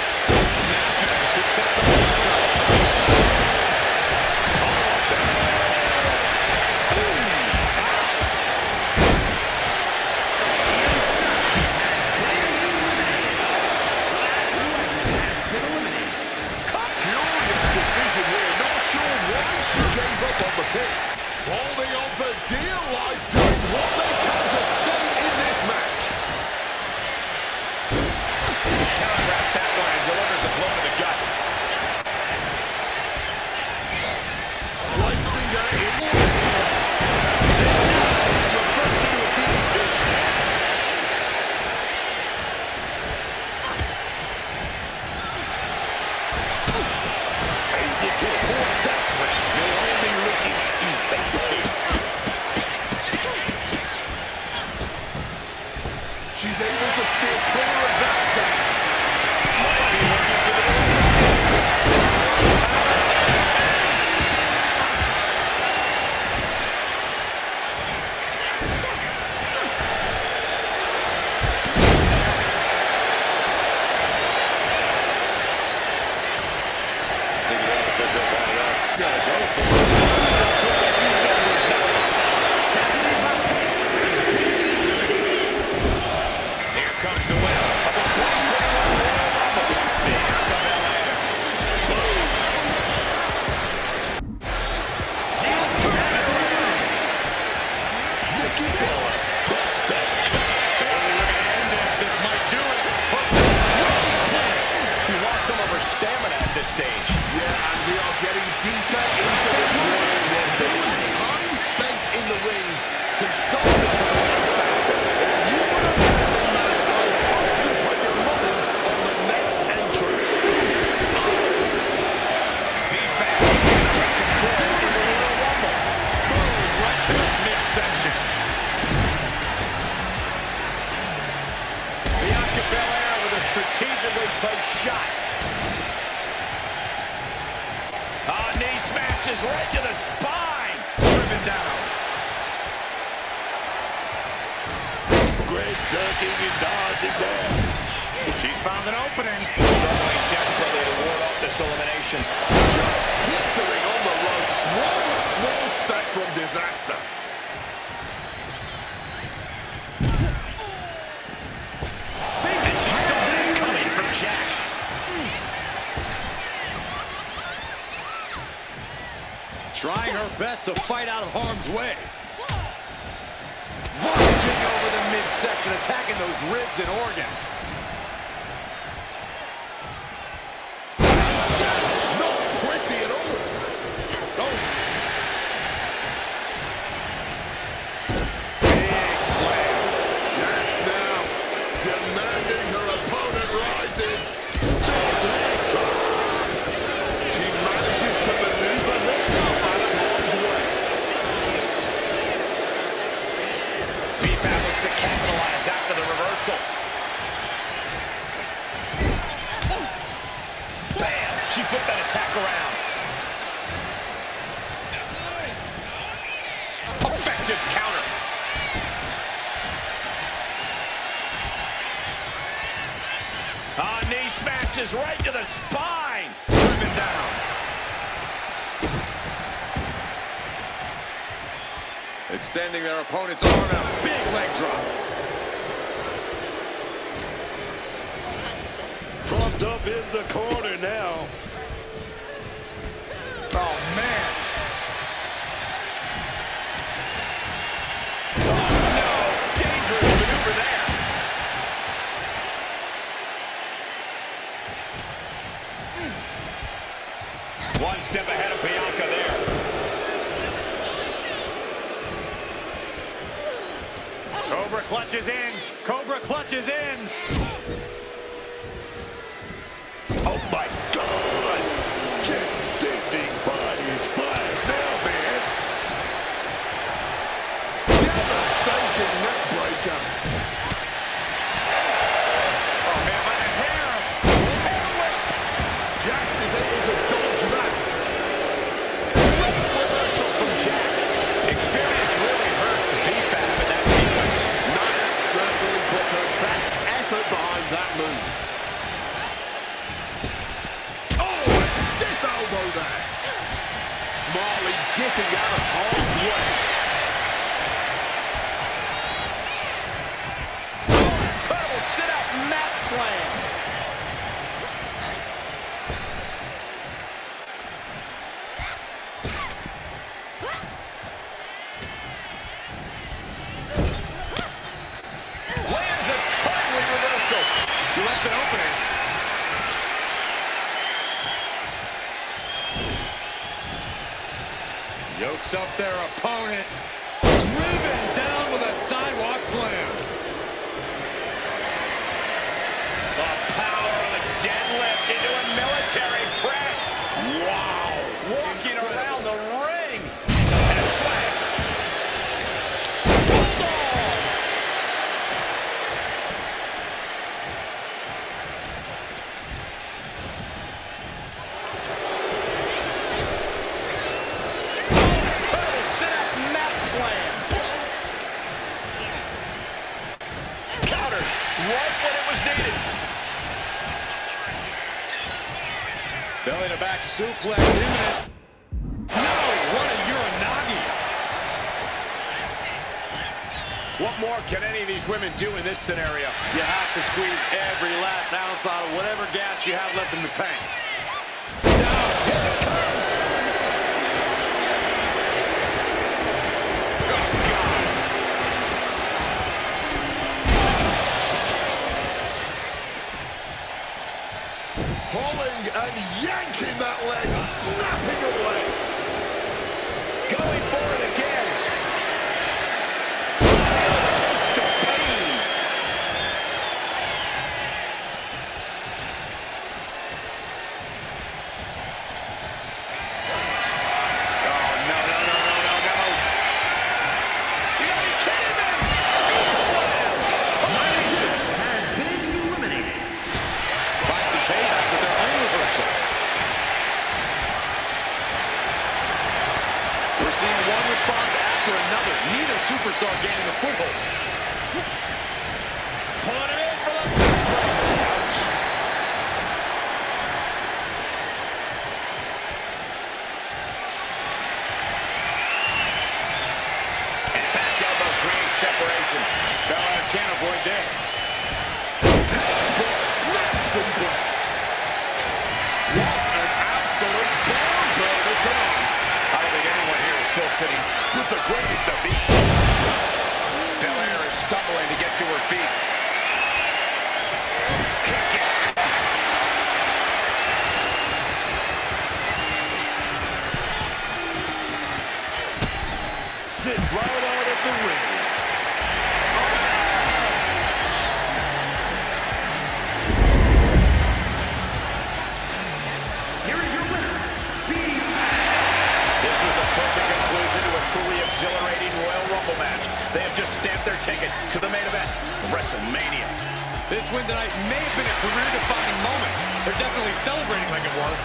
Snap. Could set something up. Curious decision here. Not sure why she gave up on the pick. Holding on for dear life, doing what they can to stay in this match. Telegraphed that one and delivers a blow to the gut. Placing her in. Reversed into a DDT. Able to avoid that one. Naomi looking evasive. She's able to steer clear of that attack. Might be looking for the elimination. Here comes the winner of the 2021 placed shot. Knee smashes right to the spine. Driven down. Great ducking and dodging there. She's found an opening. Struggling desperately to ward off this elimination. Just teetering on the ropes. One small step from disaster. And she saw that coming from Jax. Trying her best to fight out of harm's way. Working over the midsection, attacking those ribs and organs. Not pretty at all. Oh. Big slam. Jax now demanding her opponent rises. She manages to maneuver herself out of harm's way. B-Fab looks to capitalize after the reversal. Bam! She flipped that attack around. Effective counter. Knee smashes right to the spine. Driven down. Extending their opponent's arm, and a big leg drop. Pumped up in the corner now. Oh, man. Oh, no. Dangerous maneuver there. One step ahead of Bianca there. Cobra clutches in. Cobra clutches in. Oh my God! Just sending bodies flying now, man. Devastating neck breaker. Oh, man, by the hair. Jax is able to dodge that. Great reversal from Jax. Experience really hurt B-Fab in that sequence. Nia certainly put her best effort behind that move. Oh, a stiff elbow there. Smartly dipping out of harm's way. Incredible sit-up mat slam. Lands a timely reversal. She left an opening. Yokes up their opponent. Driven down with a sidewalk slam. The power of a deadlift into a military press. Wow. Walking around the ring. And a slam. Bulldog. Incredible sit-up mat slam. Countered right when it was needed. Belly to back suplex imminent. No, what a Uranagi. What more can any of these women do in this scenario? You have to squeeze every last ounce out of whatever gas you have left in the tank. Down, here it comes. Oh, God. Pulling and yanking that leg, snapping away. Going for it again. Taste of pain. Oh, no, no, no, no, no, no. You gotta be kidding me. Scoop slam. Has been eliminated. Finds suplex. What an absolute barn burner tonight. I don't think anyone here is still sitting with the greatest of ease. Belair is stumbling to get to her feet. Kick is caught. Sit right out of the ring. Here is your winner, This is the perfect conclusion to a truly exhilarating Royal Rumble match. They have just stamped their ticket to the main event, WrestleMania. This win tonight may have been a career-defining moment. They're definitely celebrating like it was.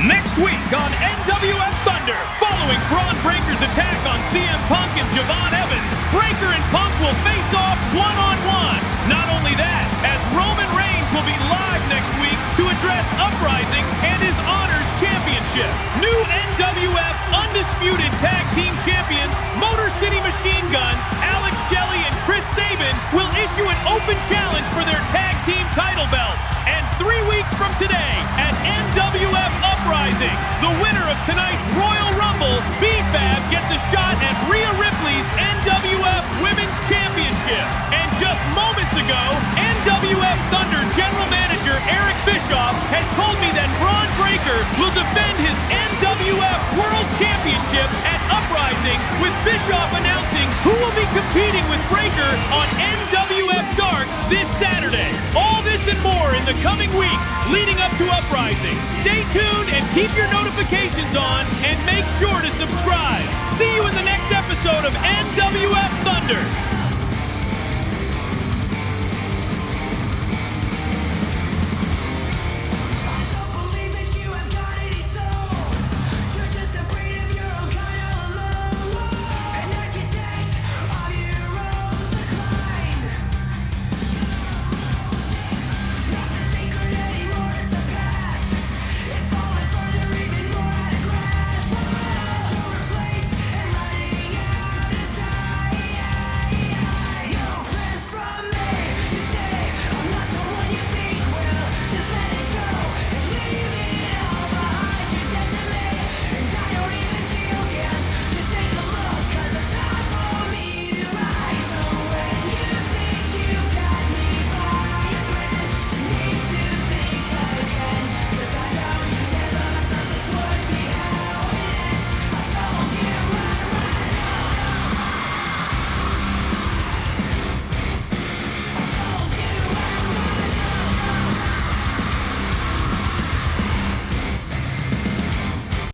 Next week on NWF Thunder, following Braun Breaker's attack on CM Punk and Javon Evans, Breaker and Punk will face off one-on-one. Not only that, as Roman Reigns will be live next week to address Uprising and his Honors Championship. New NWF Undisputed Tag Team Champions, Motor City Machine Guns, Alex Shelley and Chris Sabin will issue an open challenge for their tag team title belts. And 3 weeks from today at NWF Uprising, the winner of tonight's Royal Rumble, B-Fab, gets a shot at Rhea Ripley's NWF Women's Championship. And just moments ago, NWF Thunder General Manager Eric Bischoff has told me that Braun Breaker will defend his NWF World Championship at Uprising, with Bischoff announcing who will be competing with Breaker on NWF